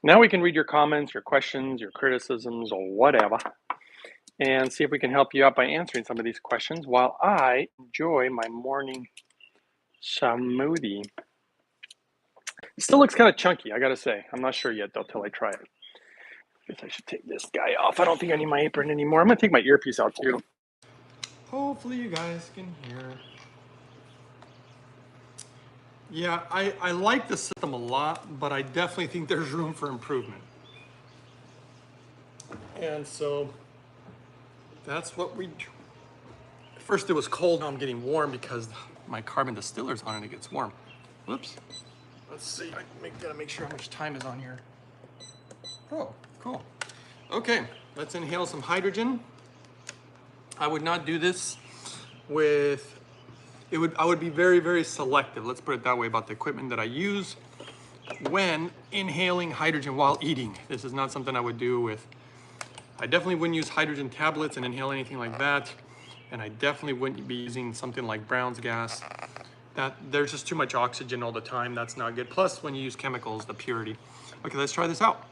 Now we can read your comments, your questions, your criticisms, or whatever, and see if we can help you out by answering some of these questions while I enjoy my morning smoothie. It still looks kind of chunky, I gotta say. I'm not sure yet, though, till I try it. I guess I should take this guy off. I don't think I need my apron anymore. I'm gonna take my earpiece out, too. Hopefully you guys can hear. Yeah, I like the system a lot, but I definitely think there's room for improvement. And so that's what we do. First it was cold, now I'm getting warm because my carbon distiller's on and it gets warm. Whoops. Let's see, I gotta make sure how much time is on here. Oh, cool. Okay, let's inhale some hydrogen. I would not do this with, I would be very, very selective, let's put it that way, about the equipment that I use when inhaling hydrogen while eating. This is not something I would do with, I definitely wouldn't use hydrogen tablets and inhale anything like that. And I definitely wouldn't be using something like Brown's gas that there's just too much oxygen all the time. That's not good. Plus, when you use chemicals, the purity. Okay, let's try this out.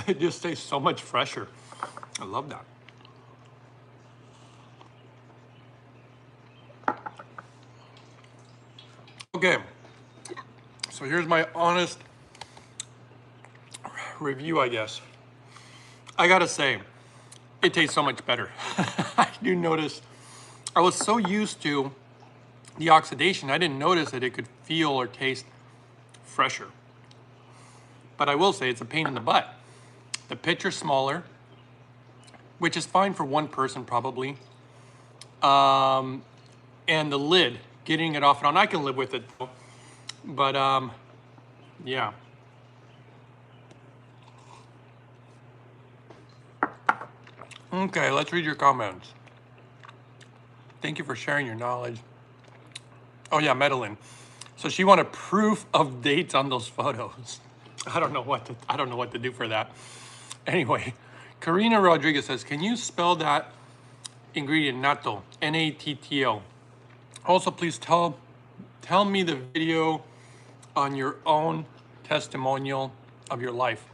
It just tastes so much fresher. I love that. Okay, so here's my honest review, I guess. I gotta say, it tastes so much better. I do notice, I was so used to the oxidation, I didn't notice that it could feel or taste fresher. But I will say it's a pain in the butt. The pitcher's smaller, which is fine for one person probably. And the lid, getting it off and on, I can live with it though. But yeah. Okay, let's read your comments. Thank you for sharing your knowledge. Oh yeah, Madeline. So she wanted proof of dates on those photos. I don't know what to do for that. Anyway, Karina Rodriguez says, can you spell that ingredient, natto, N-A-T-T-O? Also, please tell me the video on your own testimonial of your life.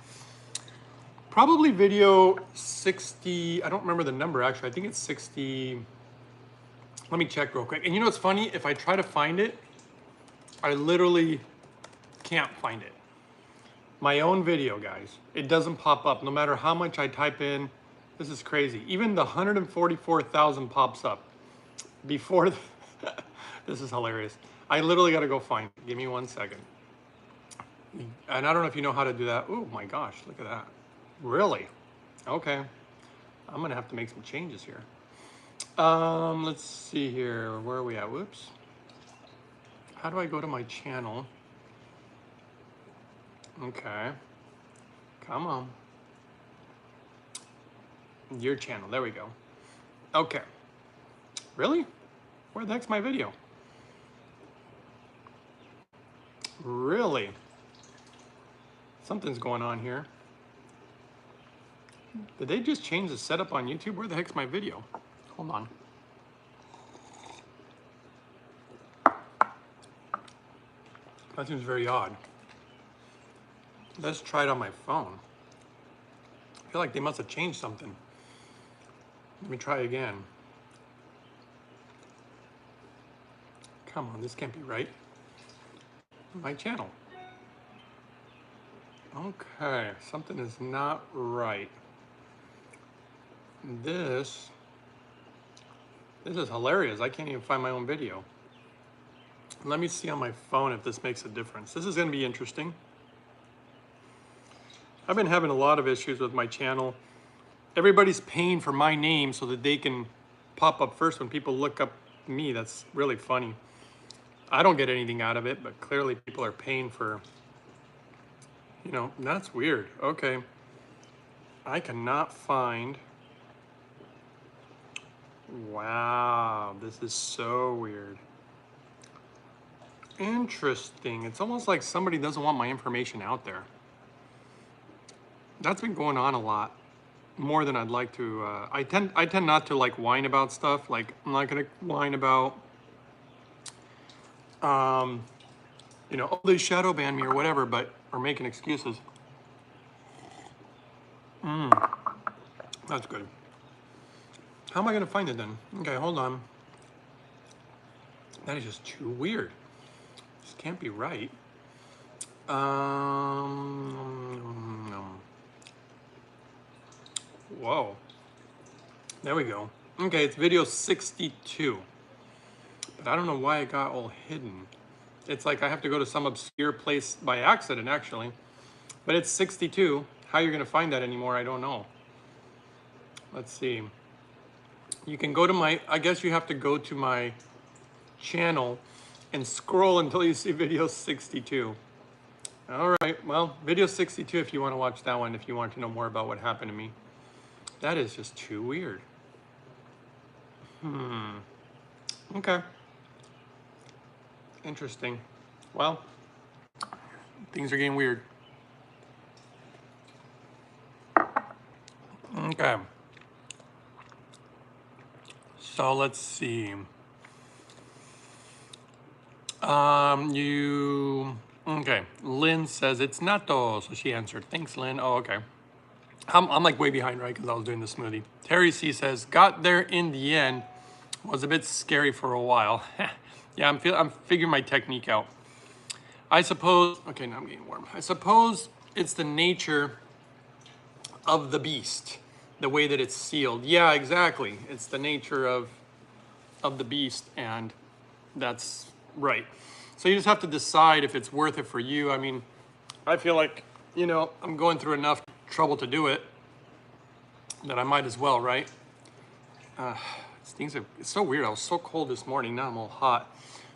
Probably video 60, I don't remember the number actually, I think it's 60. Let me check real quick. And you know what's funny? If I try to find it, I literally can't find it. My own video, guys. It doesn't pop up no matter how much I type in. This is crazy. Even the 144,000 pops up before. This is hilarious. I literally got to go find it. Give me 1 second. And I don't know if you know how to do that. Oh my gosh, look at that. Really? Okay. I'm going to have to make some changes here. Let's see here. Where are we at? Whoops. How do I go to my channel? Okay. Come on. Your channel. There we go. Okay. Really? Where the heck's my video? Really? Something's going on here. Did they just change the setup on YouTube? Where the heck's my video? Hold on. That seems very odd. Let's try it on my phone. I feel like they must have changed something. Let me try again. Come on, this can't be right. My channel. Okay, something is not right. This is hilarious. I can't even find my own video. Let me see on my phone if this makes a difference. This is going to be interesting. I've been having a lot of issues with my channel. Everybody's paying for my name so that they can pop up first when people look up me. That's really funny. I don't get anything out of it, but clearly people are paying for, you know, that's weird. Okay. I cannot find. Wow, this is so weird. Interesting. It's almost like somebody doesn't want my information out there. That's been going on a lot, more than I'd like to. I tend not to like whine about stuff. Like I'm not gonna whine about, you know, oh, they shadow ban me or whatever, but or making excuses. That's good. How am I gonna find it then? Okay, hold on. That is just too weird. This can't be right. Whoa. There we go. Okay, it's video 62. But I don't know why it got all hidden. It's like I have to go to some obscure place by accident, actually. But it's 62. How you're gonna find that anymore, I don't know. Let's see. You can go to my, I guess you have to go to my channel and scroll until you see video 62. All right, well, video 62 if you want to watch that one, if you want to know more about what happened to me. That is just too weird. Okay. Interesting. Well, Things are getting weird. Okay. So let's see. Okay. Lynn says it's natto, so she answered. Thanks, Lynn. Oh, okay. I'm like way behind, right? Because I was doing the smoothie. Terry C says, got there in the end. Was a bit scary for a while. Yeah, I'm figuring my technique out. I suppose, okay, now I'm getting warm. I suppose it's the nature of the beast, the way that it's sealed. Yeah, exactly. It's the nature of the beast, and that's right. So you just have to decide if it's worth it for you. I mean, I feel like, you know, I'm going through enough trouble to do it that I might as well, right? It's so weird. I was so cold this morning. Now I'm all hot.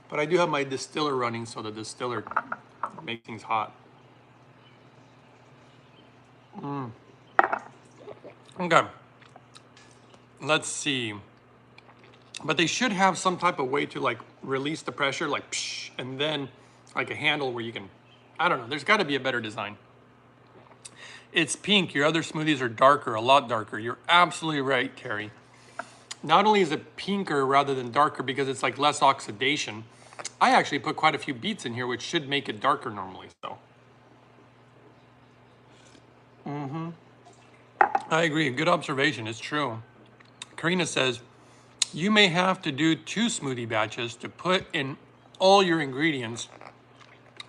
But I do have my distiller running, so the distiller makes things hot. Okay. Let's see. But they should have some type of way to like release the pressure, like psh, and then like a handle where you can, I don't know. There's got to be a better design. It's pink. Your other smoothies are darker, a lot darker. You're absolutely right, Carrie. Not only is it pinker rather than darker because it's like less oxidation, I actually put quite a few beets in here, which should make it darker normally. So, I agree. Good observation. It's true. Karina says, you may have to do 2 smoothie batches to put in all your ingredients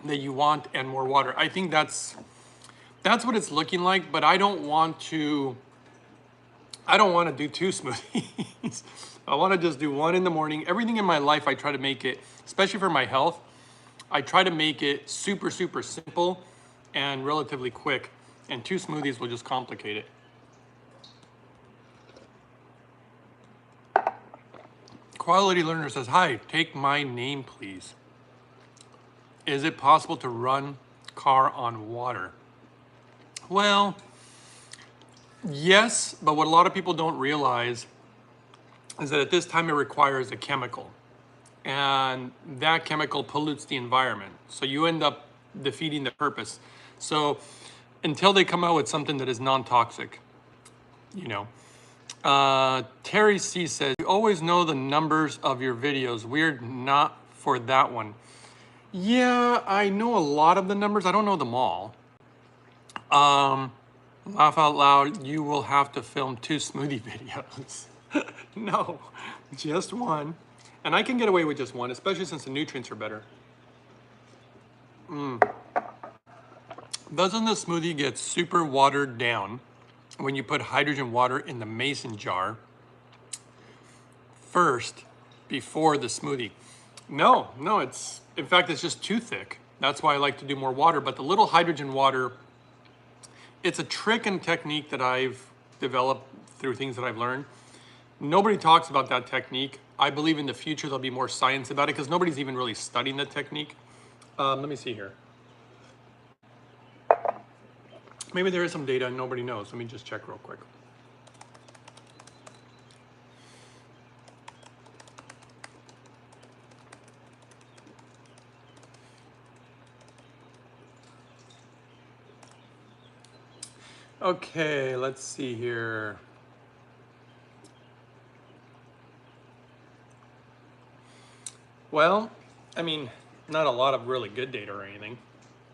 that you want and more water. I think that's what it's looking like, but I don't want to do 2 smoothies. I want to just do one in the morning. Everything in my life, I try to make it, especially for my health, I try to make it super, super simple and relatively quick. And 2 smoothies will just complicate it. Quality Learner says, hi, take my name, please. Is it possible to run car on water? Well, yes, but what a lot of people don't realize is that at this time it requires a chemical. And that chemical pollutes the environment. So you end up defeating the purpose. So until they come out with something that is non-toxic, you know. Terry C says, you always know the numbers of your videos. Weird, not for that one. Yeah, I know a lot of the numbers. I don't know them all. Laugh out loud, you will have to film 2 smoothie videos. No, just one. And I can get away with just one, especially since the nutrients are better. Doesn't the smoothie get super watered down when you put hydrogen water in the mason jar first before the smoothie? No, in fact, it's just too thick. That's why I like to do more water. But the little hydrogen water, it's a trick and technique that I've developed through things that I've learned. Nobody talks about that technique. I believe in the future there'll be more science about it because nobody's even really studying the technique. Let me see here. Maybe there is some data and nobody knows. Let me just check real quick. Okay, let's see here. Well, I mean, not a lot of really good data or anything.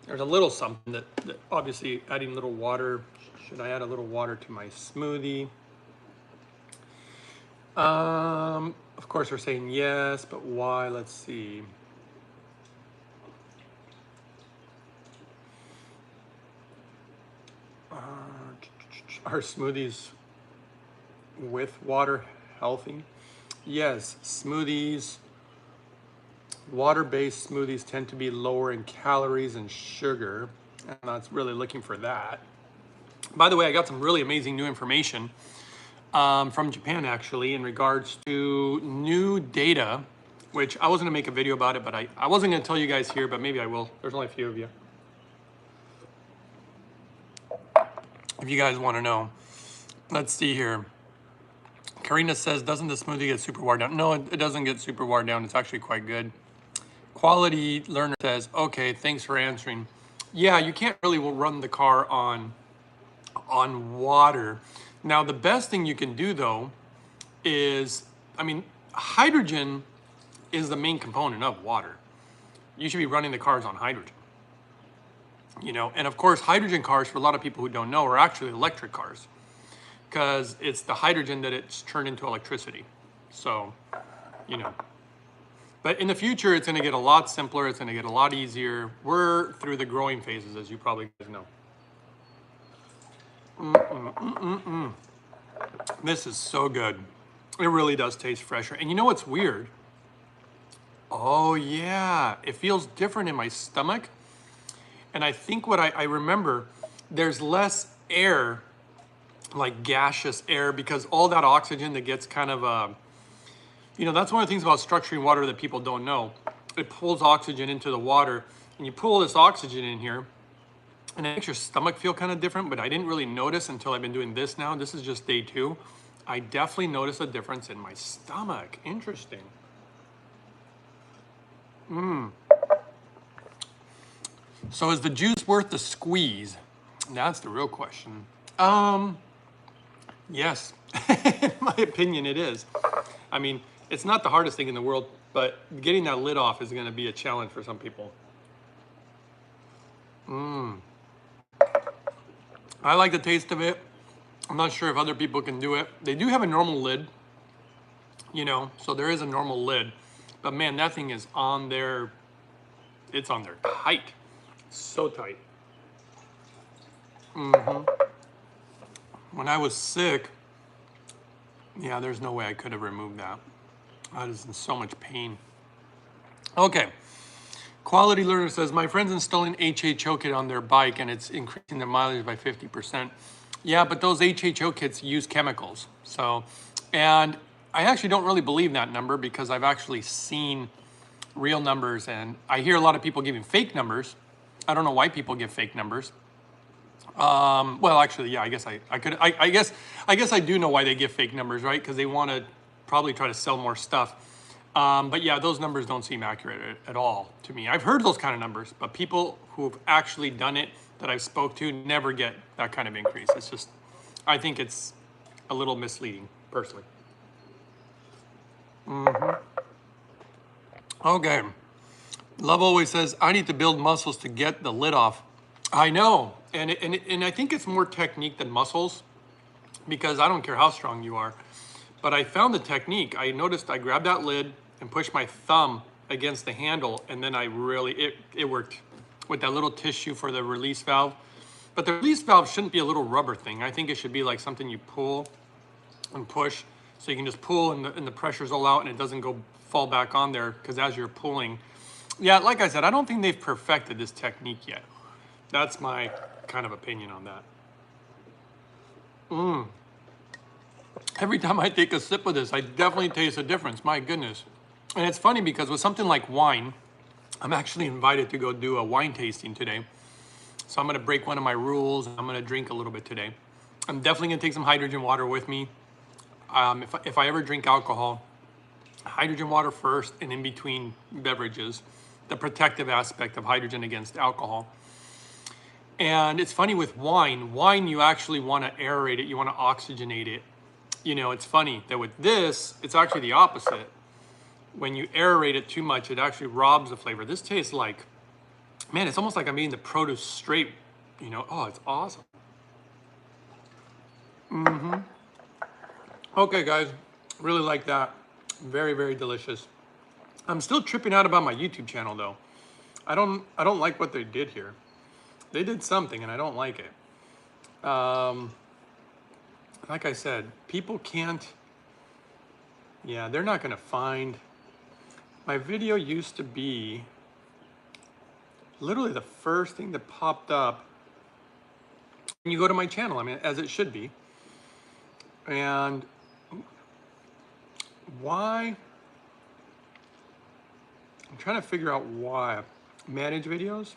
There's a little something that obviously adding a little water. Should I add a little water to my smoothie? Of course they're saying yes, but why? Let's see. Are smoothies with water healthy? Yes, smoothies, water-based smoothies tend to be lower in calories and sugar. I'm not really looking for that. By the way, I got some really amazing new information from Japan actually in regards to new data, which I was gonna make a video about it, but I wasn't gonna tell you guys here, but maybe I will. There's only a few of you. If you guys wanna know. Let's see here. Karina says, doesn't the smoothie get super watered down? No, it doesn't get super watered down. It's actually quite good. Quality Learner says, okay, thanks for answering. Yeah, you can't really run the car on water. Now, the best thing you can do though is, I mean, hydrogen is the main component of water. You should be running the cars on hydrogen. You know, and of course, hydrogen cars, for a lot of people who don't know, are actually electric cars because it's the hydrogen that it's turned into electricity. So, you know, but in the future, it's going to get a lot simpler. It's going to get a lot easier. We're through the growing phases, as you probably guys know. This is so good. It really does taste fresher. And you know what's weird? Oh yeah, it feels different in my stomach. And I think what I remember, there's less air, like gaseous air, because all that oxygen that gets kind of, you know, that's one of the things about structuring water that people don't know. It pulls oxygen into the water, and you pull this oxygen in here, and it makes your stomach feel kind of different, but I didn't really notice until I've been doing this now. This is just day 2. I definitely noticed a difference in my stomach. Interesting. So is the juice worth the squeeze? That's the real question. Yes, in my opinion, it is. I mean, it's not the hardest thing in the world, but getting that lid off is going to be a challenge for some people. I like the taste of it. I'm not sure if other people can do it. They do have a normal lid, you know, so there is a normal lid. But man, that thing is on there. It's on there tight. So tight. When I was sick, yeah, there's no way I could have removed that. I was in so much pain. Okay. Quality Learner says, my friend's installing HHO kit on their bike and it's increasing the mileage by 50%. Yeah, but those HHO kits use chemicals. So, and I actually don't really believe that number because I've actually seen real numbers and I hear a lot of people giving fake numbers. I don't know why people give fake numbers. Well, actually, yeah, I guess I guess I do know why they give fake numbers, right? Because they want to probably try to sell more stuff. But yeah, those numbers don't seem accurate at all to me. I've heard those kind of numbers, but people who've actually done it that I've spoke to never get that kind of increase. It's just, I think it's a little misleading, personally. Okay. Love always says, I need to build muscles to get the lid off. I know, and I think it's more technique than muscles, because I don't care how strong you are. But I found the technique. I noticed I grabbed that lid and pushed my thumb against the handle, and then it worked with that little tissue for the release valve. But the release valve shouldn't be a little rubber thing. I think it should be like something you pull and push, so you can just pull and the pressure's all out and it doesn't go fall back on there, because as you're pulling, yeah, like I said, I don't think they've perfected this technique yet. That's my kind of opinion on that. Every time I take a sip of this, I definitely taste a difference. My goodness. And it's funny because with something like wine, I'm actually invited to go do a wine tasting today. So I'm going to break one of my rules and I'm going to drink a little bit today. I'm definitely going to take some hydrogen water with me. If I ever drink alcohol, hydrogen water first and in between beverages, the protective aspect of hydrogen against alcohol. And it's funny with wine you actually want to aerate it, you want to oxygenate it. You know, it's funny that with this, it's actually the opposite. When you aerate it too much, it actually robs the flavor. This tastes like, man, it's almost like I'm eating the produce straight, you know. Oh, it's awesome. Okay, guys, really like that. Very, very delicious. I'm still tripping out about my YouTube channel though. I don't like what they did here. They did something and I don't like it. Like I said, people can't, yeah, they're not gonna find. My video used to be literally the first thing that popped up when you go to my channel, I mean, as it should be. And why? I'm trying to figure out why. Manage videos?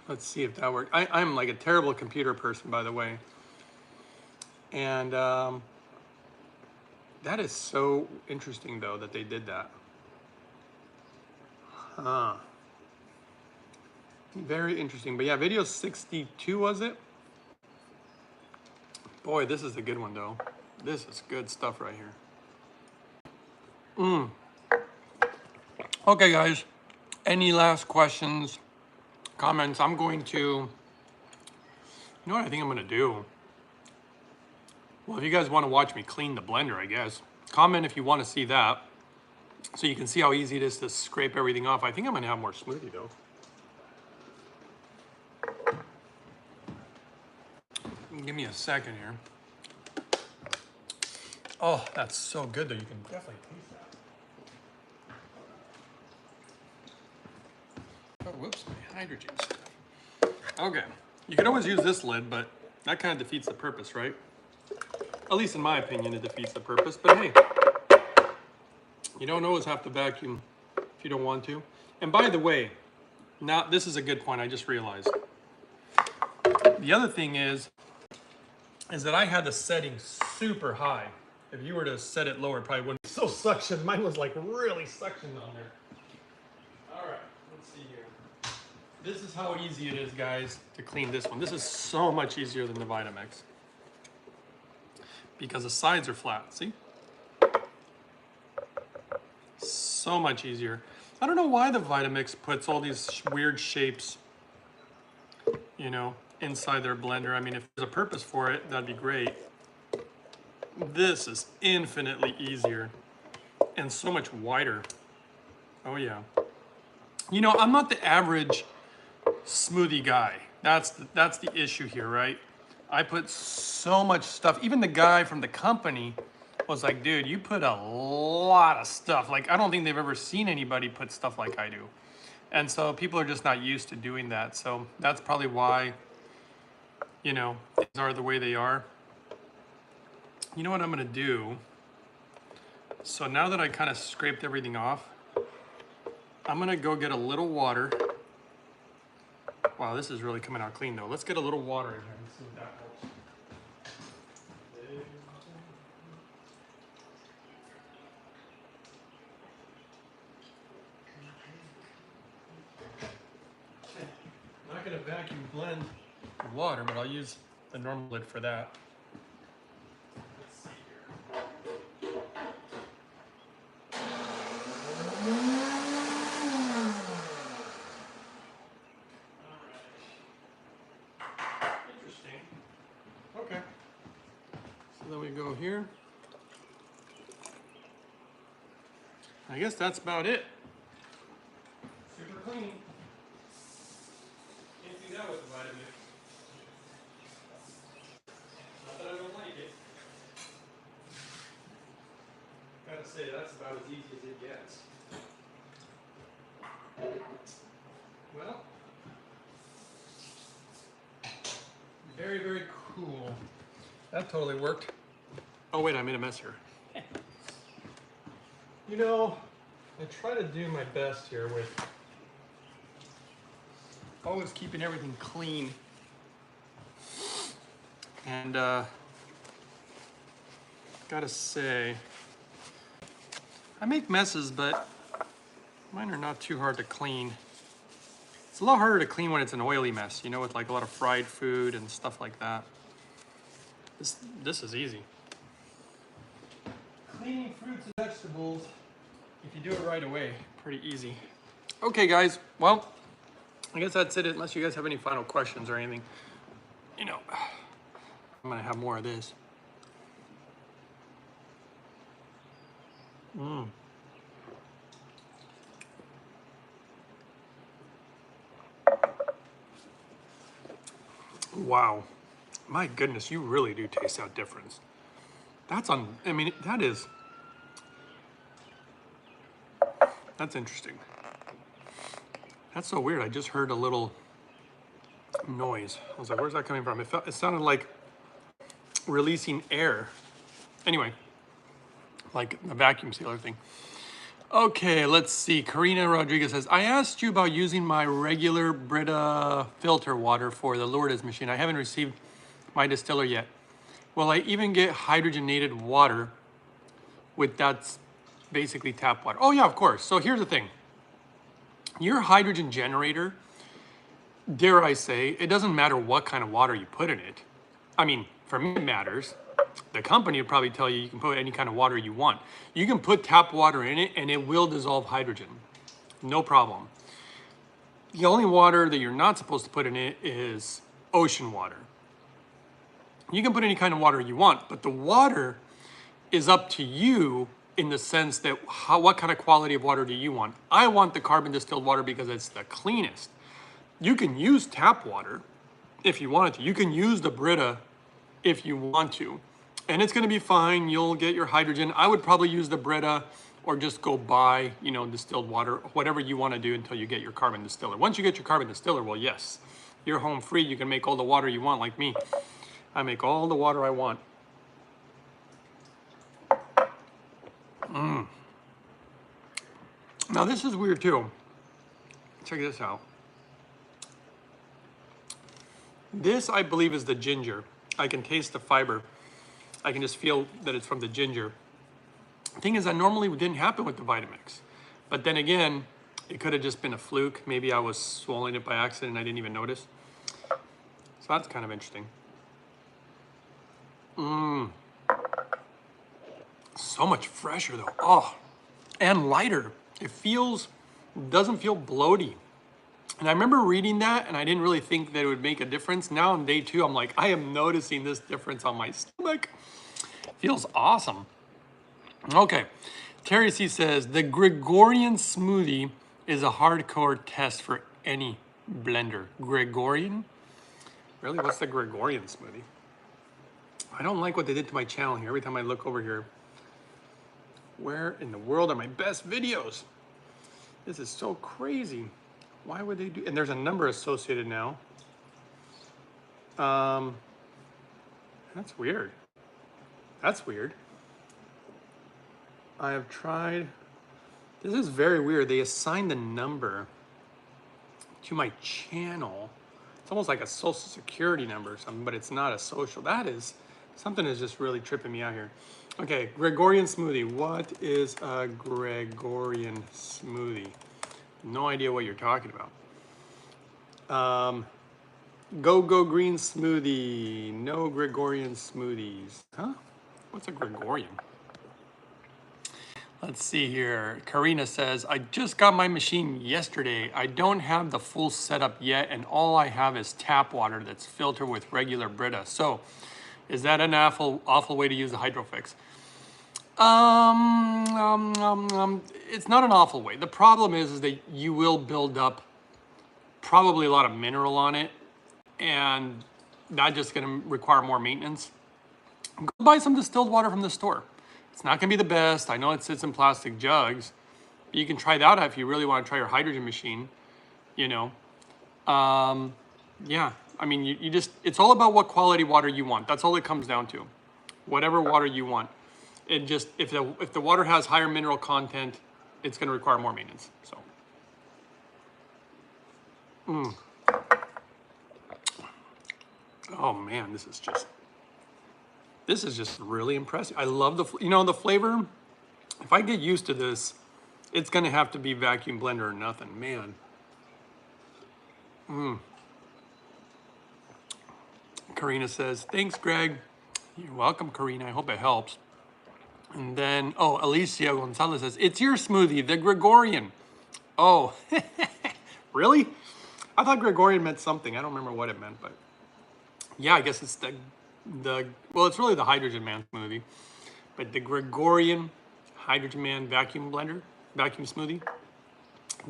Let's see if that works. I'm like a terrible computer person, by the way. And that is so interesting, though, that they did that. Huh. Very interesting. But yeah, video 62 was it? Boy, this is a good one though. This is good stuff right here. Okay, guys. Any last questions, comments? I'm going to, you know what I think I'm gonna do? Well, if you guys want to watch me clean the blender, I guess, comment if you want to see that, so you can see how easy it is to scrape everything off. I think I'm gonna have more smoothie though. Give me a second here. Oh, that's so good though. You can definitely taste that. Oh, whoops, my hydrogen stuff. Okay, you can always use this lid, but that kind of defeats the purpose, right? At least in my opinion, it defeats the purpose. But hey, you don't always have to vacuum if you don't want to. And by the way, now this is a good point I just realized. The other thing is that I had the setting super high. If you were to set it lower, it probably wouldn't be so suction. Mine was like really suctioned on there. All right, let's see here. This is how easy it is, guys, to clean this one. This is so much easier than the Vitamix because the sides are flat, see? So much easier. I don't know why the Vitamix puts all these weird shapes, you know, inside their blender. I mean, if there's a purpose for it, that'd be great. This is infinitely easier and so much wider. Oh yeah. You know, I'm not the average smoothie guy. That's the issue here, right? I put so much stuff. Even the guy from the company was like, dude, you put a lot of stuff. Like, I don't think they've ever seen anybody put stuff like I do. And so people are just not used to doing that. So that's probably why, you know, things are the way they are. You know what I'm gonna do? So now that I kind of scraped everything off, I'm gonna go get a little water. Wow, this is really coming out clean though. Let's get a little water in here and see if that helps. I'm not gonna vacuum blend the water, but I'll use the normal lid for that. Let's see here. Interesting. Okay. So then we go here. I guess that's about it. Super clean. Can't do that with the Vitamix. Not that I don't like it. Gotta say, that's about as easy as it gets. Well, very, very cool. That totally worked. Oh wait, I made a mess here. You know, I try to do my best here with always keeping everything clean. And gotta say, I make messes, but mine are not too hard to clean. It's a lot harder to clean when it's an oily mess, you know, with like a lot of fried food and stuff like that. This is easy. Cleaning fruits and vegetables, if you do it right away, pretty easy. Okay, guys, well, I guess that's it, unless you guys have any final questions or anything. You know, I'm gonna have more of this. Wow, my goodness, you really do taste that difference. That's I mean, that's interesting. That's so weird. I just heard a little noise. I was like, where's that coming from? It sounded like releasing air. Anyway, like a vacuum sealer thing. Okay, let's see. Karina Rodriguez says, I asked you about using my regular Brita filter water for the Lourdes machine. I haven't received my distiller yet. Will I even get hydrogenated water with that's basically tap water? Oh yeah, of course. So here's the thing. Your hydrogen generator dare I say, it doesn't matter what kind of water you put in it. I mean, for me, it matters. The company would probably tell you you can put any kind of water you want. You can put tap water in it and it will dissolve hydrogen. No problem. The only water that you're not supposed to put in it is ocean water. You can put any kind of water you want, but the water is up to you in the sense that what kind of quality of water do you want? I want the carbon distilled water because it's the cleanest. You can use tap water if you wanted to. You can use the Brita if you want to. And it's gonna be fine. You'll get your hydrogen. I would probably use the Brita or just go buy, you know, distilled water, whatever you wanna do until you get your carbon distiller. Once you get your carbon distiller, well, yes, you're home free. You can make all the water you want like me. I make all the water I want. Now this is weird too. Check this out. This, I believe, is the ginger. I can taste the fiber. I can just feel that it's from the ginger. The thing is, that normally didn't happen with the Vitamix. But then again, it could have just been a fluke. Maybe I was swallowing it by accident and I didn't even notice. So that's kind of interesting. So much fresher though. Oh, and lighter. It doesn't feel bloaty. And I remember reading that and I didn't really think that it would make a difference. Now on day 2, I'm like, I am noticing this difference on my stomach. Feels awesome. Okay, Terry C says, the Gregorian smoothie is a hardcore test for any blender. Gregorian? Really, what's the Gregorian smoothie? I don't like what they did to my channel here. Every time I look over here, where in the world are my best videos? This is so crazy. Why would they do? And there's a number associated now. That's weird. That's weird. I have tried. This is very weird. They assigned the number to my channel. It's almost like a social security number or something, but it's not a social. Something is just really tripping me out here. Okay, Gregorian smoothie. What is a Gregorian smoothie? No idea what you're talking about. Go green smoothie. No Gregorian smoothies. Huh? What's a Gregorian? Let's see here. Karina says, I just got my machine yesterday. I don't have the full setup yet, and all I have is tap water that's filtered with regular Brita. So, is that an awful way to use the Hydrofix? It's not an awful way. The problem is that you will build up probably a lot of mineral on it, and that's just going to require more maintenance. Go buy some distilled water from the store. It's not going to be the best. I know it sits in plastic jugs, but you can try that out if you really want to try your hydrogen machine, you know. Yeah, I mean, you just, it's all about what quality water you want. That's all it comes down to. Whatever water you want. It just, if the water has higher mineral content, it's going to require more maintenance. So. Oh man, this is just really impressive. I love the flavor. If I get used to this, it's gonna have to be vacuum blender or nothing, man. Karina says, thanks, Greg. You're welcome, Karina. I hope it helps. And then, oh, Alicia Gonzalez says, it's your smoothie, the Gregorian. Oh, really? I thought Gregorian meant something. I don't remember what it meant, but yeah, I guess it's well, it's really the Hydrogen Man smoothie, but the Gregorian Hydrogen Man vacuum smoothie,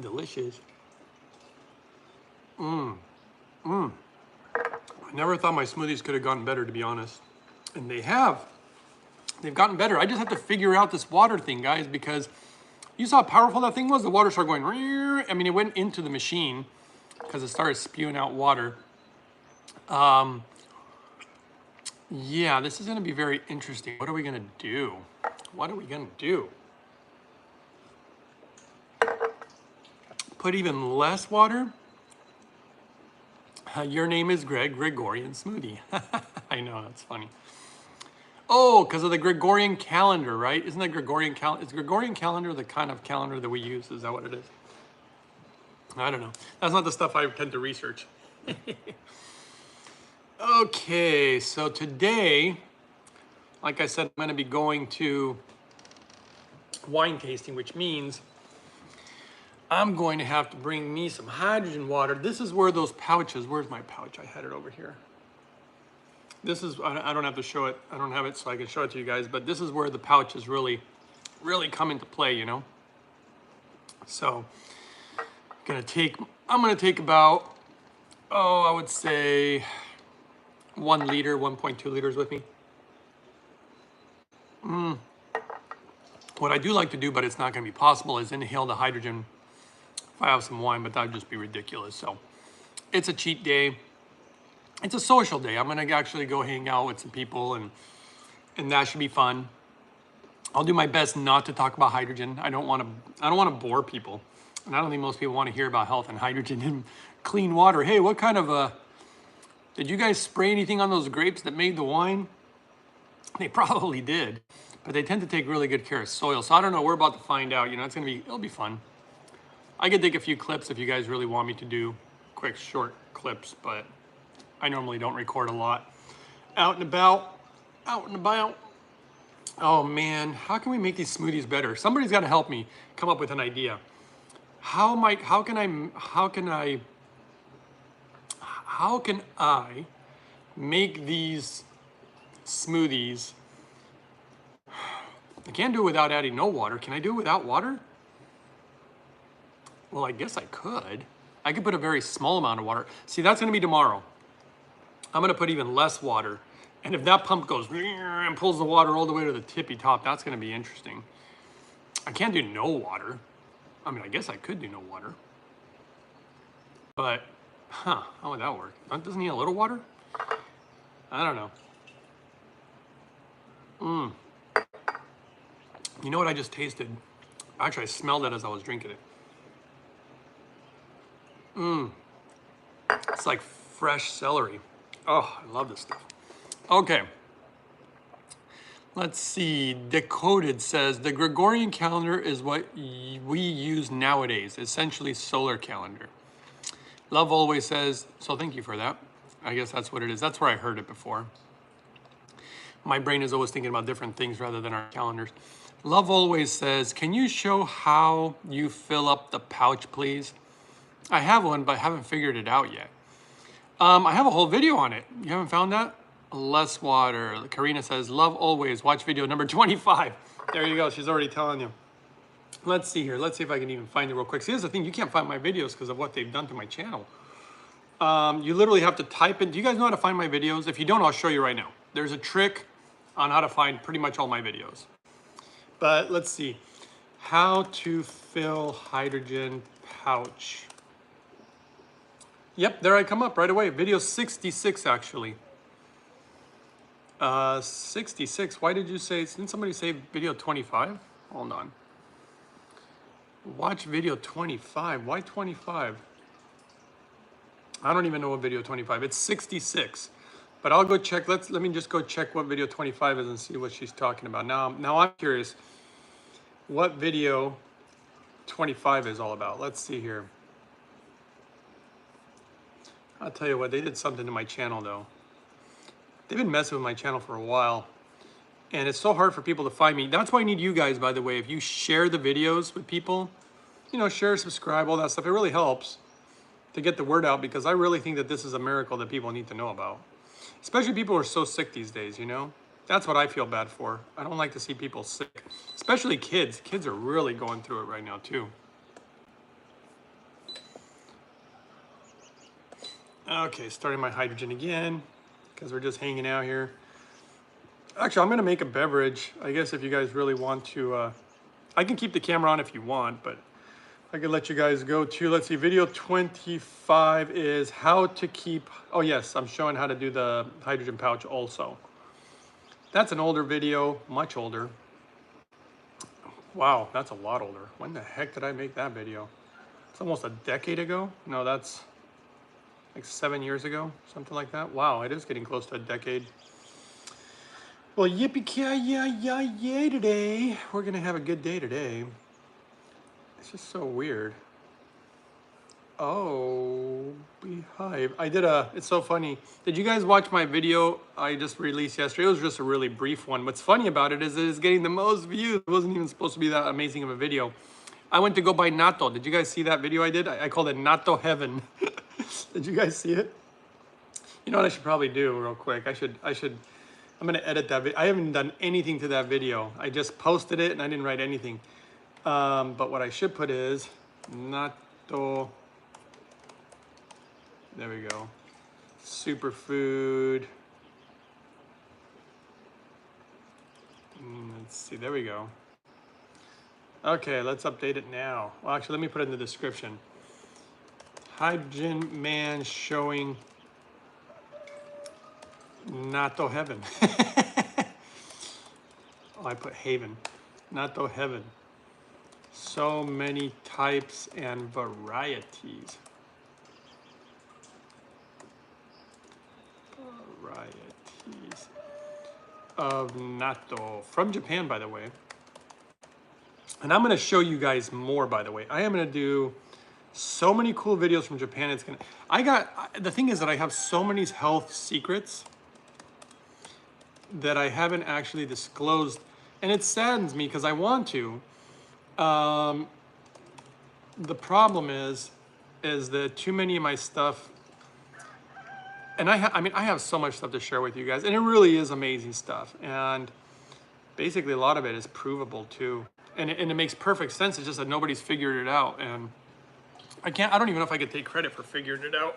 delicious. I never thought my smoothies could have gotten better, to be honest, and they have. They've gotten better. I just have to figure out this water thing, guys, because you saw how powerful that thing was. The water started going. I mean, it went into the machine because it started spewing out water. Yeah, this is going to be very interesting. What are we going to do? What are we going to do? Put even less water? Your name is Greg, Gregorian smoothie. I know, that's funny. Oh, because of the Gregorian calendar, right? Isn't that Gregorian calendar? Is Gregorian calendar the kind of calendar that we use? Is that what it is? I don't know. That's not the stuff I tend to research. Okay, so today, like I said, I'm going to be going to wine tasting, which means I'm going to have to bring me some hydrogen water. This is where those pouches, where's my pouch? I had it over here. This is, I don't have to show it. I don't have it so I can show it to you guys, but this is where the pouches really come into play, you know? So I'm gonna take about, I would say 1 liter, 1.2 liters with me. What I do like to do, but it's not gonna be possible, is inhale the hydrogen if I have some wine, but that would just be ridiculous. So it's a cheat day. It's a social day. I'm gonna actually go hang out with some people and that should be fun. I'll do my best not to talk about hydrogen. I don't wanna bore people. And I don't think most people wanna hear about health and hydrogen and clean water. Hey, what kind of did you guys spray anything on those grapes that made the wine? They probably did, but they tend to take really good care of soil. So I don't know, we're about to find out. You know, it'll be fun. I could take a few clips if you guys really want me to do quick, short clips, but I normally don't record a lot. Out and about. Oh man, how can we make these smoothies better? Somebody's got to help me come up with an idea. How can I make these smoothies? I can't do it without adding no water. Can I do it without water? Well, I guess I could. I could put a very small amount of water. See, that's gonna be tomorrow. I'm gonna put even less water. And if that pump goes and pulls the water all the way to the tippy top, that's gonna be interesting. I can't do no water. I mean, I guess I could do no water. But, how would that work? Doesn't he need a little water? I don't know. You know what I just tasted? Actually, I smelled it as I was drinking it. It's like fresh celery. Oh, I love this stuff. Okay. Let's see. Decoded says the Gregorian calendar is what we use nowadays, essentially solar calendar. Love always says, so thank you for that. I guess that's what it is. That's where I heard it before. My brain is always thinking about different things rather than our calendars. Love always says, can you show how you fill up the pouch, please? I have one, but I haven't figured it out yet. I have a whole video on it. You haven't found that? Less water. Karina says, love always. Watch video number 25. There you go. She's already telling you. Let's see here. Let's see if I can even find it real quick. See, here's the thing. You can't find my videos because of what they've done to my channel. You literally have to type in. Do you guys know how to find my videos? If you don't, I'll show you right now. There's a trick on how to find pretty much all my videos. But let's see. How to fill hydrogen pouch. Yep, there I come up right away. Video 66, actually. 66. Why did you say, didn't somebody say video 25? Hold on. Watch video 25. Why 25? I don't even know what video 25. It's 66. But I'll go check. Let me just go check what video 25 is and see what she's talking about. Now I'm curious what video 25 is all about. Let's see here. I'll tell you what, they did something to my channel though. They've been messing with my channel for a while. And it's so hard for people to find me. That's why I need you guys, by the way. If you share the videos with people, you know, share, subscribe, all that stuff. It really helps to get the word out because I really think that this is a miracle that people need to know about. Especially people who are so sick these days, you know? That's what I feel bad for. I don't like to see people sick, especially kids. Kids are really going through it right now too. Okay, starting my hydrogen again because we're just hanging out here. Actually, I'm gonna make a beverage. I guess if you guys really want to, I can keep the camera on if you want, but I can let you guys go to, let's see, video 25 is how to keep, oh yes, I'm showing how to do the hydrogen pouch also. That's an older video, much older. Wow, that's a lot older. When the heck did I make that video? It's almost a decade ago. No, that's like 7 years ago, something like that. Wow, it is getting close to a decade. Well, yippee-ki-yay today. We're gonna have a good day today. It's just so weird. Oh, Beehive. It's so funny. Did you guys watch my video I just released yesterday? It was just a really brief one. What's funny about it is getting the most views. It wasn't even supposed to be that amazing of a video. I went to go buy natto. Did you guys see that video I did? I called it Natto Heaven. Did you guys see it? You know what I should probably do real quick? I'm gonna edit that video. I haven't done anything to that video. I just posted it and I didn't write anything. But what I should put is natto. There we go. Superfood. Let's see, there we go. Okay, let's update it now. Well, actually, let me put it in the description. Hydrogen man showing natto heaven. Oh, I put haven. Natto heaven. So many types and varieties. Varieties of natto from Japan, by the way. And I'm going to show you guys more, by the way. I am going to do so many cool videos from Japan. The thing is that I have so many health secrets that I haven't actually disclosed, and it saddens me because I want to. The problem is that too many of my stuff, and I have so much stuff to share with you guys, and it really is amazing stuff. And basically, a lot of it is provable too, and it makes perfect sense. It's just that nobody's figured it out, and I don't even know if I could take credit for figuring it out.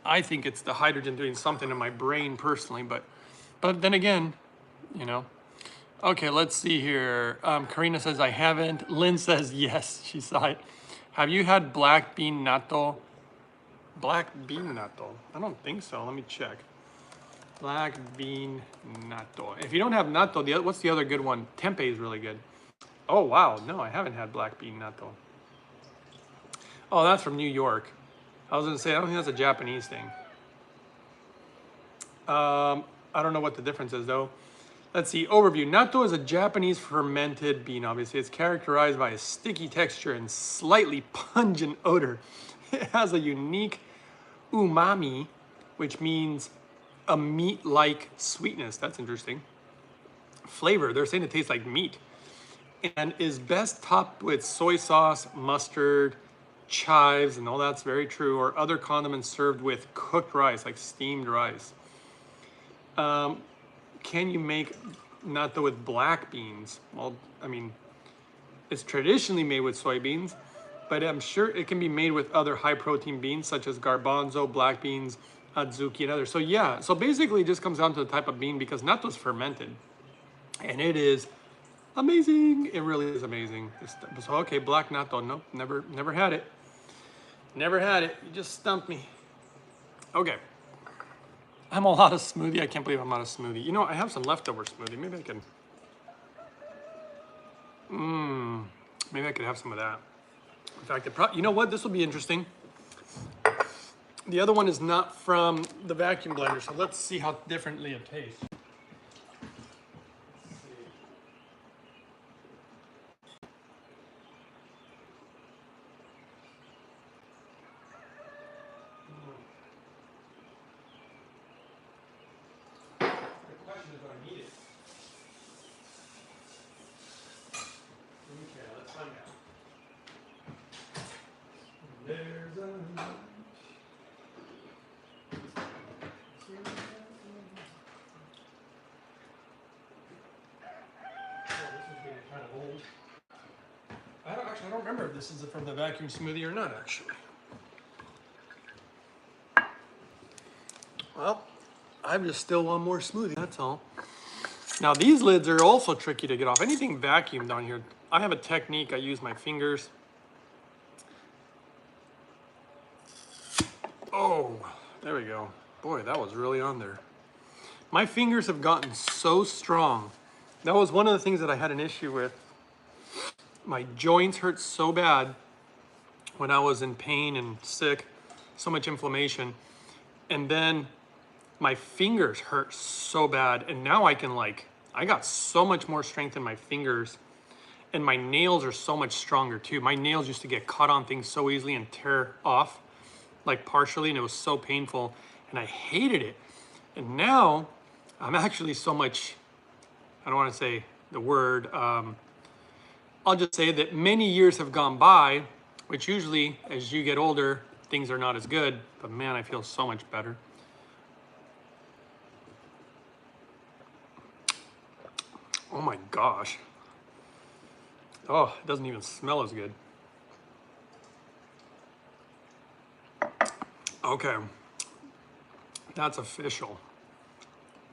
I think it's the hydrogen doing something in my brain personally, but then again, you know. Okay, let's see here. Karina says I haven't. Lynn says yes, she saw it. Have you had black bean natto? Black bean natto? I don't think so. Let me check. Black bean natto. If you don't have natto, what's the other good one? Tempeh is really good. Oh, wow. No, I haven't had black bean natto. Oh, that's from New York. I was going to say, I don't think that's a Japanese thing. I don't know what the difference is, though. Let's see. Overview. Natto is a Japanese fermented bean, obviously. It's characterized by a sticky texture and slightly pungent odor. It has a unique umami, which means a meat-like sweetness. That's interesting. Flavor. They're saying it tastes like meat. And is best topped with soy sauce, mustard, chives, and all that's very true, or other condiments served with cooked rice, like steamed rice. Can you make natto with black beans? Well, I mean, it's traditionally made with soybeans, but I'm sure it can be made with other high protein beans such as garbanzo, black beans, adzuki, and others. So yeah, so basically it just comes down to the type of bean because natto is fermented, and it is amazing. It really is amazing. So okay, black natto, nope, never had it. Never had it. You just stumped me. Okay. I'm all out of smoothie. I can't believe I'm out of smoothie. You know, I have some leftover smoothie. Maybe I can. Maybe I could have some of that. In fact, you know what? This will be interesting. The other one is not from the vacuum blender, so let's see how differently it tastes. I don't remember if this is from the vacuum smoothie or not, actually. Well, I just still want more smoothie, that's all. Now, these lids are also tricky to get off. Anything vacuumed on here, I have a technique. I use my fingers. Oh, there we go. Boy, that was really on there. My fingers have gotten so strong. That was one of the things that I had an issue with. My joints hurt so bad when I was in pain and sick, so much inflammation. And then my fingers hurt so bad. And now I got so much more strength in my fingers. And my nails are so much stronger too. My nails used to get caught on things so easily and tear off, like partially, and it was so painful, and I hated it. And now I'm actually so much, I don't want to say the word, I'll just say that many years have gone by, which usually as you get older, things are not as good, but man, I feel so much better. Oh my gosh. Oh, it doesn't even smell as good. Okay, that's official.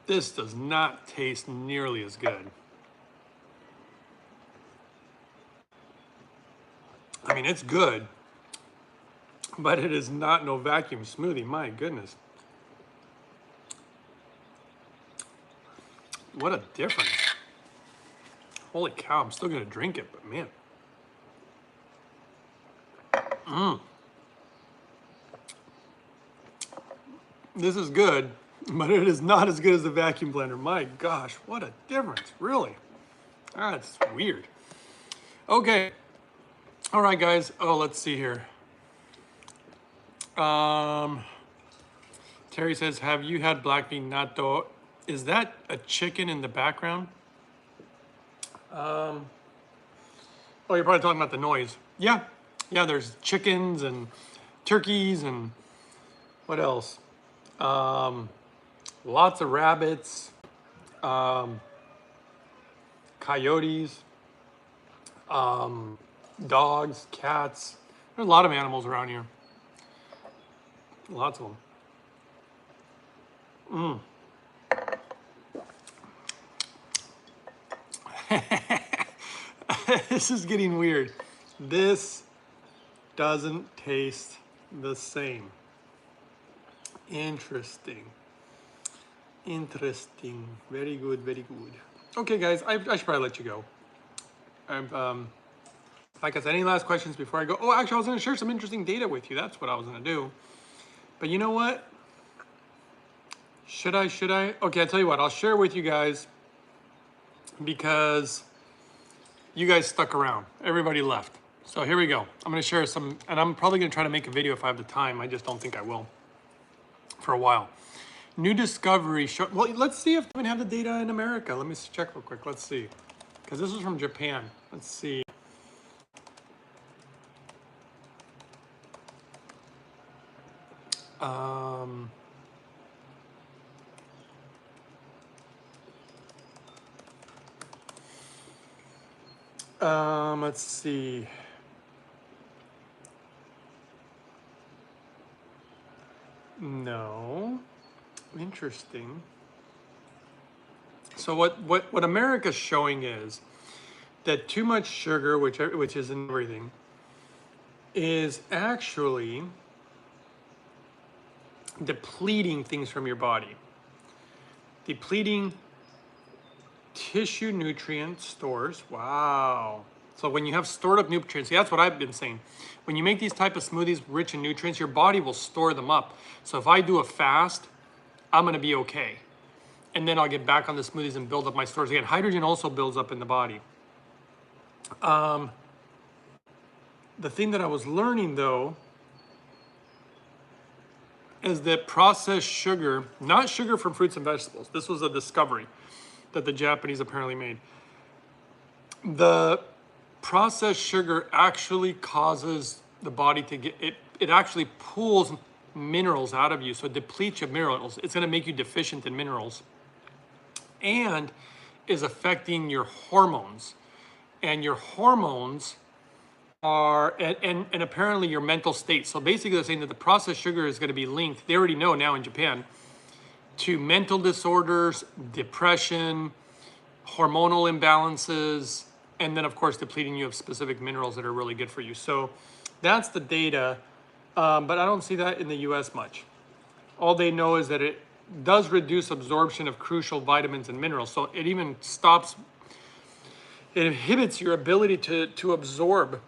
This does not taste nearly as good. I mean, it's good, but it is not no vacuum smoothie, my goodness. What a difference. Holy cow, I'm still gonna drink it, but man. This is good, but it is not as good as the vacuum blender. My gosh, what a difference, really. That's weird. Okay, all right guys, oh, let's see here. Terry says, have you had black bean natto? Is that a chicken in the background? Oh, you're probably talking about the noise. Yeah, there's chickens and turkeys and what else? Lots of rabbits, coyotes, dogs, cats. There's a lot of animals around here. Lots of them. This is getting weird. This doesn't taste the same. Interesting. Interesting. Very good, very good. Okay, guys, I should probably let you go. Like I said, any last questions before I go? Oh, actually, I was going to share some interesting data with you. That's what I was going to do. But you know what? Should I? Okay, I'll tell you what. I'll share with you guys because you guys stuck around. Everybody left. So here we go. I'm going to share some, and I'm probably going to try to make a video if I have the time. I just don't think I will for a while. New discovery. Well, let's see if we have the data in America. Let me check real quick. Let's see. Because this is from Japan. Let's see. Let's see. No. Interesting. So what America's showing is that too much sugar, which is in everything, is actually depleting things from your body. Depleting tissue nutrient stores. Wow. So when you have stored up nutrients, see, that's what I've been saying. When you make these type of smoothies rich in nutrients, your body will store them up. So if I do a fast, I'm gonna be okay. And then I'll get back on the smoothies and build up my stores again. Hydrogen also builds up in the body. The thing that I was learning though, is that processed sugar, not sugar from fruits and vegetables. This was a discovery that the Japanese apparently made. The processed sugar actually causes the body to get, it actually pulls minerals out of you. So it depletes your minerals. It's gonna make you deficient in minerals and is affecting your hormones. And your hormones are, and apparently your mental state. So basically they're saying that the processed sugar is gonna be linked, they already know now in Japan, to mental disorders, depression, hormonal imbalances, and then of course depleting you of specific minerals that are really good for you. So that's the data, but I don't see that in the US much. All they know is that it does reduce absorption of crucial vitamins and minerals. So it even stops, it inhibits your ability to absorb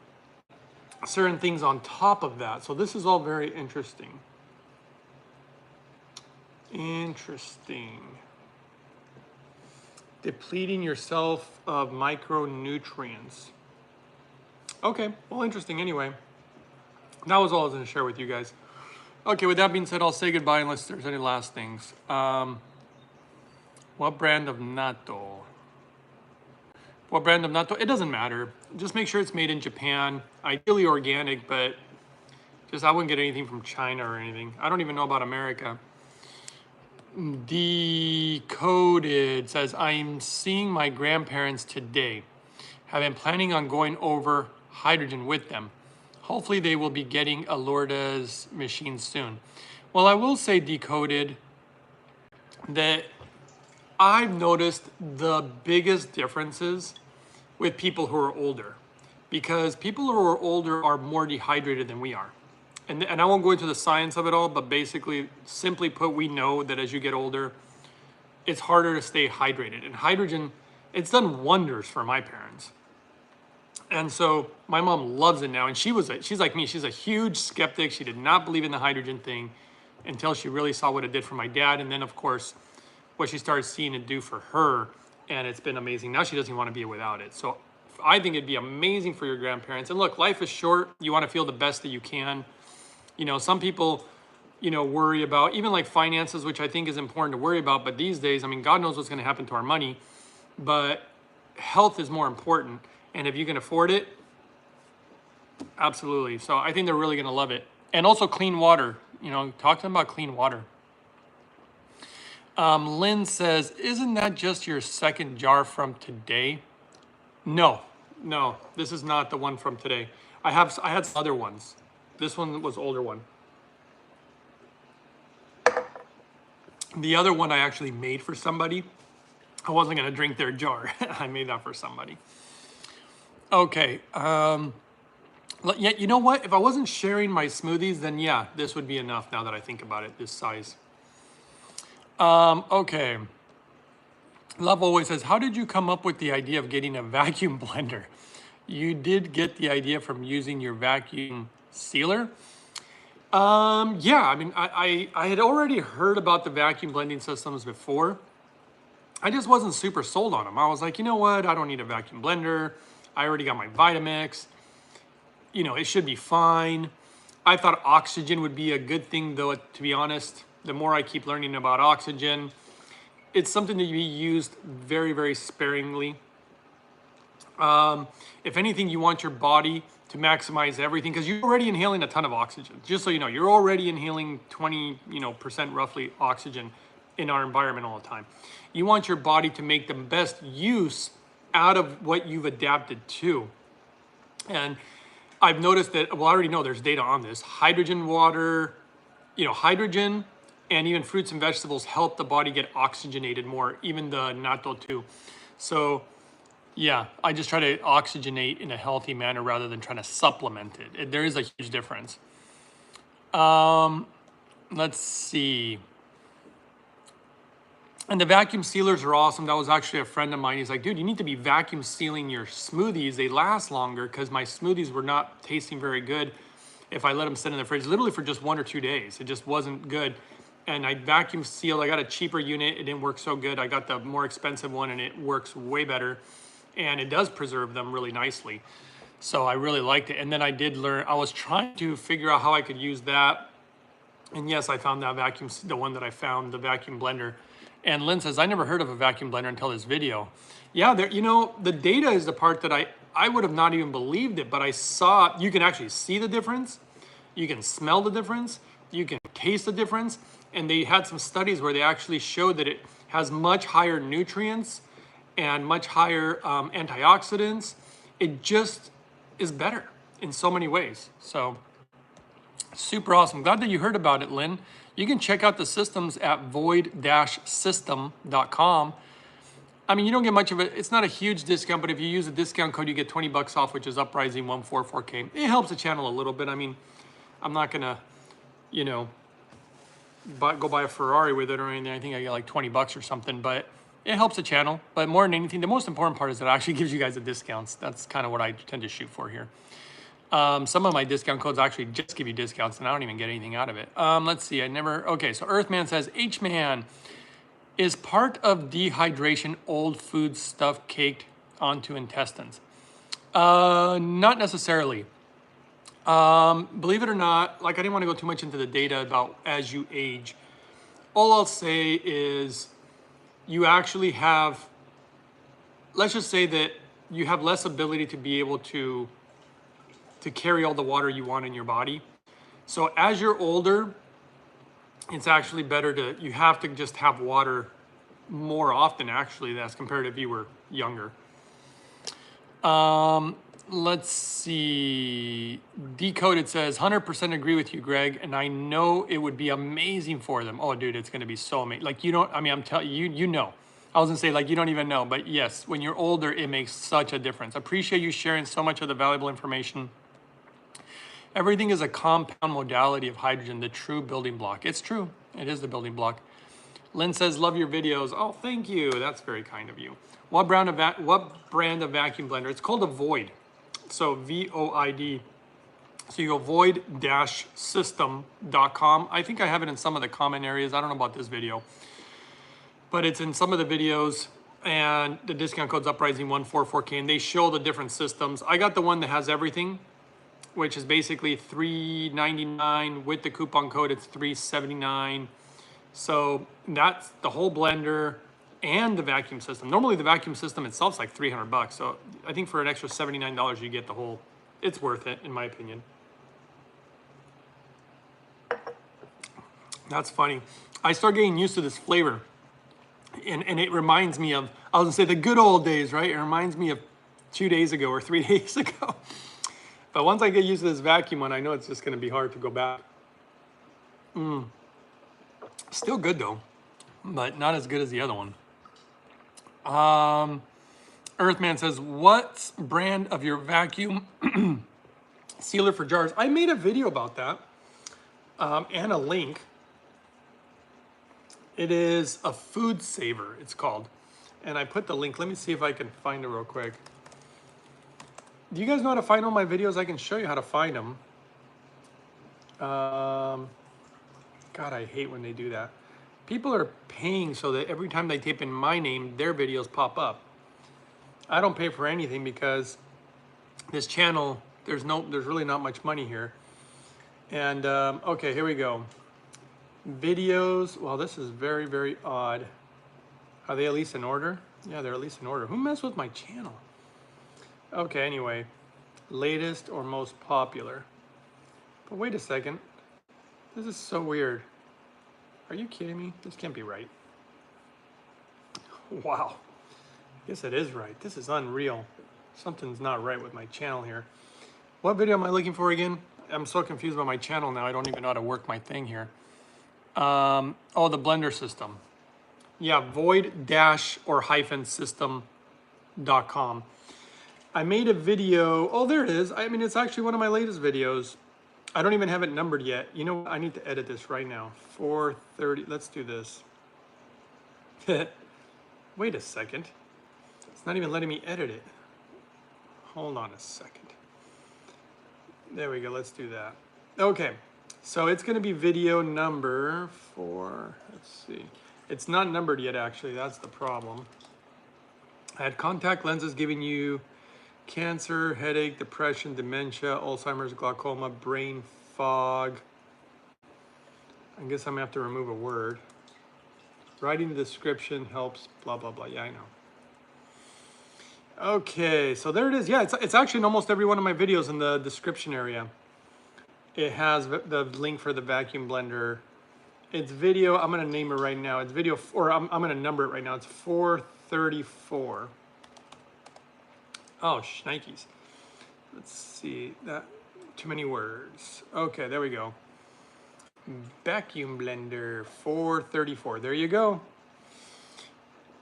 certain things on top of that. So this is all very interesting. Interesting. Depleting yourself of micronutrients. Okay, well, interesting anyway. That was all I was going to share with you guys. Okay, with that being said, I'll say goodbye unless there's any last things. What brand of natto? What brand of natto? It doesn't matter. Just make sure it's made in Japan. Ideally organic, but just I wouldn't get anything from China or anything. I don't even know about America. Decoded says, I'm seeing my grandparents today. Have been planning on going over hydrogen with them. Hopefully they will be getting a Lourdes machine soon. Well, I will say, Decoded, that I've noticed the biggest differences with people who are older, because people who are older are more dehydrated than we are. And I won't go into the science of it all, but basically, simply put, we know that as you get older, it's harder to stay hydrated. And hydrogen, it's done wonders for my parents. And so my mom loves it now. And she's like me, she's a huge skeptic. She did not believe in the hydrogen thing until she really saw what it did for my dad. And then, of course, what she started seeing it do for her. And it's been amazing. Now she doesn't want to be without it. So I think it'd be amazing for your grandparents. And look, life is short. You want to feel the best that you can. You know, some people, you know, worry about even like finances, which I think is important to worry about. But these days, I mean, God knows what's going to happen to our money, but health is more important. And if you can afford it, absolutely. So I think they're really going to love it. And also clean water, you know, talk to them about clean water. Lynn says, isn't that just your second jar from today? No, this is not the one from today. I had some other ones. This one was older one. The other one I actually made for somebody. I wasn't going to drink their jar. I made that for somebody. Okay. Yeah, you know what? If I wasn't sharing my smoothies, then yeah, this would be enough now that I think about it, this size. Okay. Love always says, how did you come up with the idea of getting a vacuum blender? You did get the idea from using your vacuum sealer? Yeah, I mean, I had already heard about the vacuum blending systems before. I just wasn't super sold on them. I was like, you know what? I don't need a vacuum blender. I already got my Vitamix. You know, it should be fine. I thought oxygen would be a good thing, though, to be honest. The more I keep learning about oxygen, it's something to be used very, very sparingly. If anything, you want your body to maximize everything, because you're already inhaling a ton of oxygen. Just so you know, you're already inhaling 20% roughly oxygen in our environment all the time. You want your body to make the best use out of what you've adapted to. And I've noticed that, well, I already know there's data on this. Hydrogen water, hydrogen and even fruits and vegetables help the body get oxygenated more, even the natto too. So yeah, I just try to oxygenate in a healthy manner rather than trying to supplement it. There is a huge difference. Let's see. And the vacuum sealers are awesome. That was actually a friend of mine. He's like, dude, you need to be vacuum sealing your smoothies. They last longer, because my smoothies were not tasting very good if I let them sit in the fridge, literally for just 1 or 2 days. It just wasn't good. And I vacuum sealed. I got a cheaper unit. It didn't work so good. I got the more expensive one, and it works way better. And it does preserve them really nicely. So I really liked it. And then I did learn, I was trying to figure out how I could use that. And yes, I found that vacuum, the one that I found, the vacuum blender. And Lynn says, I never heard of a vacuum blender until this video. Yeah, there, the data is the part that I would have not even believed it, but I saw, you can actually see the difference. You can smell the difference. You can taste the difference. And they had some studies where they actually showed that it has much higher nutrients and much higher antioxidants. It just is better in so many ways. So super awesome. Glad that you heard about it, Lynn. You can check out the systems at void-system.com. I mean, you don't get much of it. It's not a huge discount, but if you use a discount code, you get 20 bucks off, which is Uprising144K. It helps the channel a little bit. I mean, I'm not gonna, go buy a Ferrari with it or anything. I think I get like 20 bucks or something, but it helps the channel. But more than anything, the most important part is that it actually gives you guys the discounts. That's kind of what I tend to shoot for here. Some of my discount codes actually just give you discounts, and I don't even get anything out of it. Let's see, okay, so Earthman says, H-Man, is part of dehydration old food stuff caked onto intestines? Not necessarily. Believe it or not, like I didn't want to go too much into the data about as you age. All I'll say is you actually have, let's just say that you have less ability to be able to carry all the water you want in your body. So as you're older, it's actually better to, you have to just have water more often actually as compared to if you were younger. Let's see. Decoded says 100% agree with you, Greg, and I know it would be amazing for them. Oh, dude, it's going to be so amazing. Like, you don't, I mean, I'm telling you, you know. I was going to say, like, you don't even know, but yes, when you're older, it makes such a difference. Appreciate you sharing so much of the valuable information. Everything is a compound modality of hydrogen, the true building block. It's true. It is the building block. Lynn says, love your videos. Oh, thank you. That's very kind of you. What brand of vacuum blender? It's called a Void. So VOID. So you go void-system.com. I think I have it in some of the comment areas. I don't know about this video, but it's in some of the videos, and the discount code's Uprising144K, and they show the different systems. I got the one that has everything, which is basically $3.99. With the coupon code, it's $3.79. So that's the whole blender and the vacuum system. Normally the vacuum system itself is like 300 bucks. So I think for an extra $79, you get the whole, it's worth it in my opinion. That's funny. I start getting used to this flavor, and it reminds me of, I was gonna say the good old days, right? It reminds me of 2 days ago or 3 days ago. But once I get used to this vacuum one, I know it's just gonna be hard to go back. Still good though, but not as good as the other one. Earthman says, what brand of your vacuum sealer for jars? I made a video about that, and a link. It is a food saver, it's called. And I put the link. Let me see if I can find it real quick. Do you guys know how to find all my videos? I can show you how to find them. God, I hate when they do that. People are paying so that every time they type in my name, their videos pop up. I don't pay for anything because this channel, there's really not much money here. And okay, here we go. Videos. Well, this is very, very odd. Are they at least in order? Yeah, they're at least in order. Who messed with my channel? Okay, anyway. Latest or most popular. But wait a second. This is so weird. Are you kidding me? This can't be right. Wow. I guess it is right. This is unreal. Something's not right with my channel here. What video am I looking for again? I'm so confused about my channel now. I don't even know how to work my thing here. Oh, the blender system. Yeah, void-system.com. I made a video. Oh, there it is. I mean, it's actually one of my latest videos. I don't even have it numbered yet. You know what? I need to edit this right now. 4:30. Let's do this. Wait a second. It's not even letting me edit it. Hold on a second. There we go. Let's do that. Okay. So it's going to be video number 4. Let's see. It's not numbered yet, actually. That's the problem. I had contact lenses giving you cancer, headache, depression, dementia, Alzheimer's, glaucoma, brain fog. I guess I'm going to have to remove a word. Writing the description helps, blah, blah, blah. Yeah, I know. Okay, so there it is. Yeah, it's actually in almost every one of my videos in the description area. It has the link for the vacuum blender. It's video, I'm going to name it right now. It's video, or I'm going to number it right now. It's 434. Oh, shnikes. Let's see, that, too many words. Okay, there we go. Vacuum blender 434, there you go.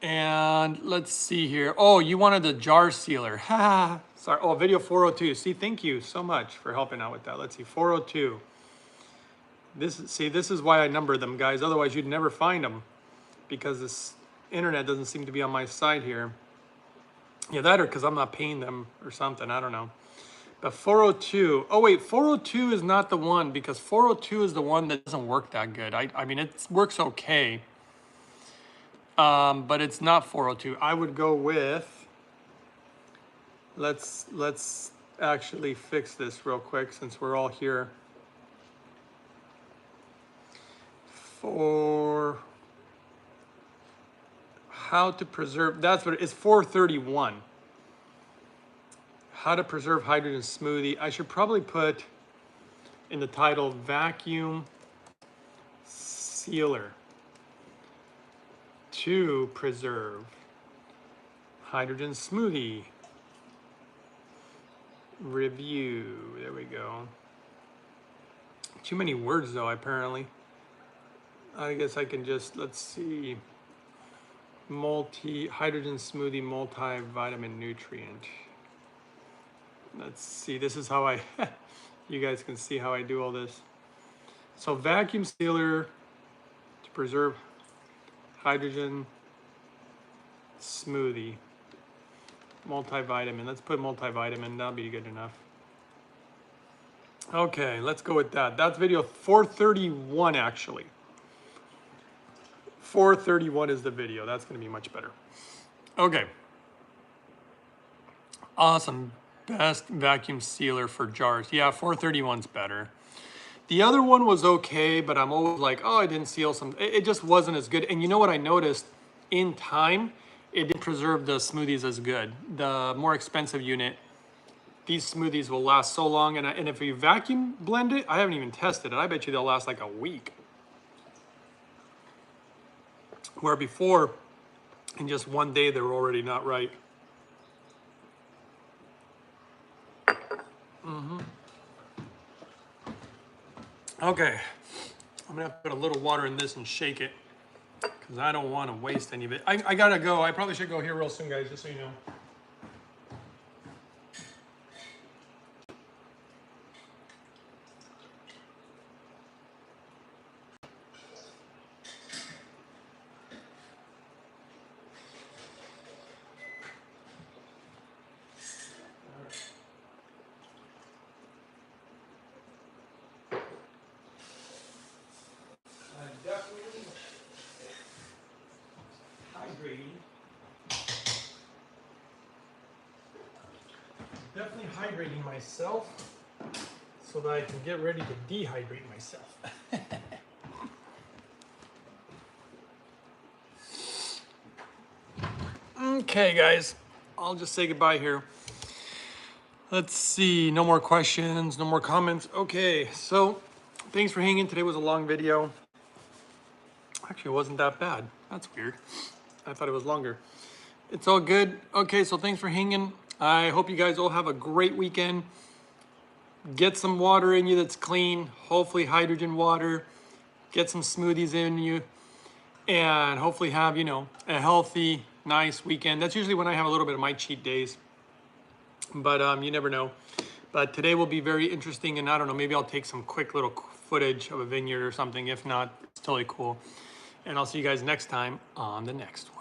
And let's see here. Oh, you wanted the jar sealer. Ha, sorry. Oh, video 402. See, thank you so much for helping out with that. Let's see, 402. This is why I number them, guys. Otherwise, you'd never find them because this internet doesn't seem to be on my side here. Yeah, that or because I'm not paying them or something. I don't know. But 402. Oh, wait, 402 is not the one because 402 is the one that doesn't work that good. I mean, it works okay. But it's not 402. I would go with, let's actually fix this real quick since we're all here. For how to preserve, that's what it's 431. How to preserve hydrogen smoothie. I should probably put in the title vacuum sealer to preserve hydrogen smoothie review. There we go. Too many words though, apparently. I guess I can just, let's see, hydrogen smoothie multivitamin nutrient. Let's see, this is how I, you guys can see how I do all this. So vacuum sealer to preserve hydrogen smoothie multivitamin. Let's put multivitamin, that'll be good enough. Okay, let's go with that. That's video 431 actually. 431 is the video. That's going to be much better. Okay. Awesome. Best vacuum sealer for jars. Yeah, 431's better. The other one was okay, but I'm always like, oh, I didn't seal some. It just wasn't as good. And you know what I noticed? In time, it didn't preserve the smoothies as good. The more expensive unit, these smoothies will last so long. And if you vacuum blend it, I haven't even tested it. I bet you they'll last like a week. Where before, in just one day, they were already not right. Okay, I'm gonna have to put a little water in this and shake it because I don't want to waste any of it. I gotta go. I probably should go here real soon, guys, just so you know. Definitely hydrating myself so that I can get ready to dehydrate myself. Okay, guys, I'll just say goodbye here. Let's see, no more questions, no more comments. Okay, so thanks for hanging. Today was a long video. Actually, it wasn't that bad. That's weird. I thought it was longer. It's all good. Okay, so thanks for hanging. I hope you guys all have a great weekend. Get some water in you that's clean, hopefully hydrogen water. Get some smoothies in you, and hopefully have, you know, a healthy, nice weekend. That's usually when I have a little bit of my cheat days, but you never know. But today will be very interesting, and I don't know, maybe I'll take some quick little footage of a vineyard or something. If not, it's totally cool. And I'll see you guys next time on the next one.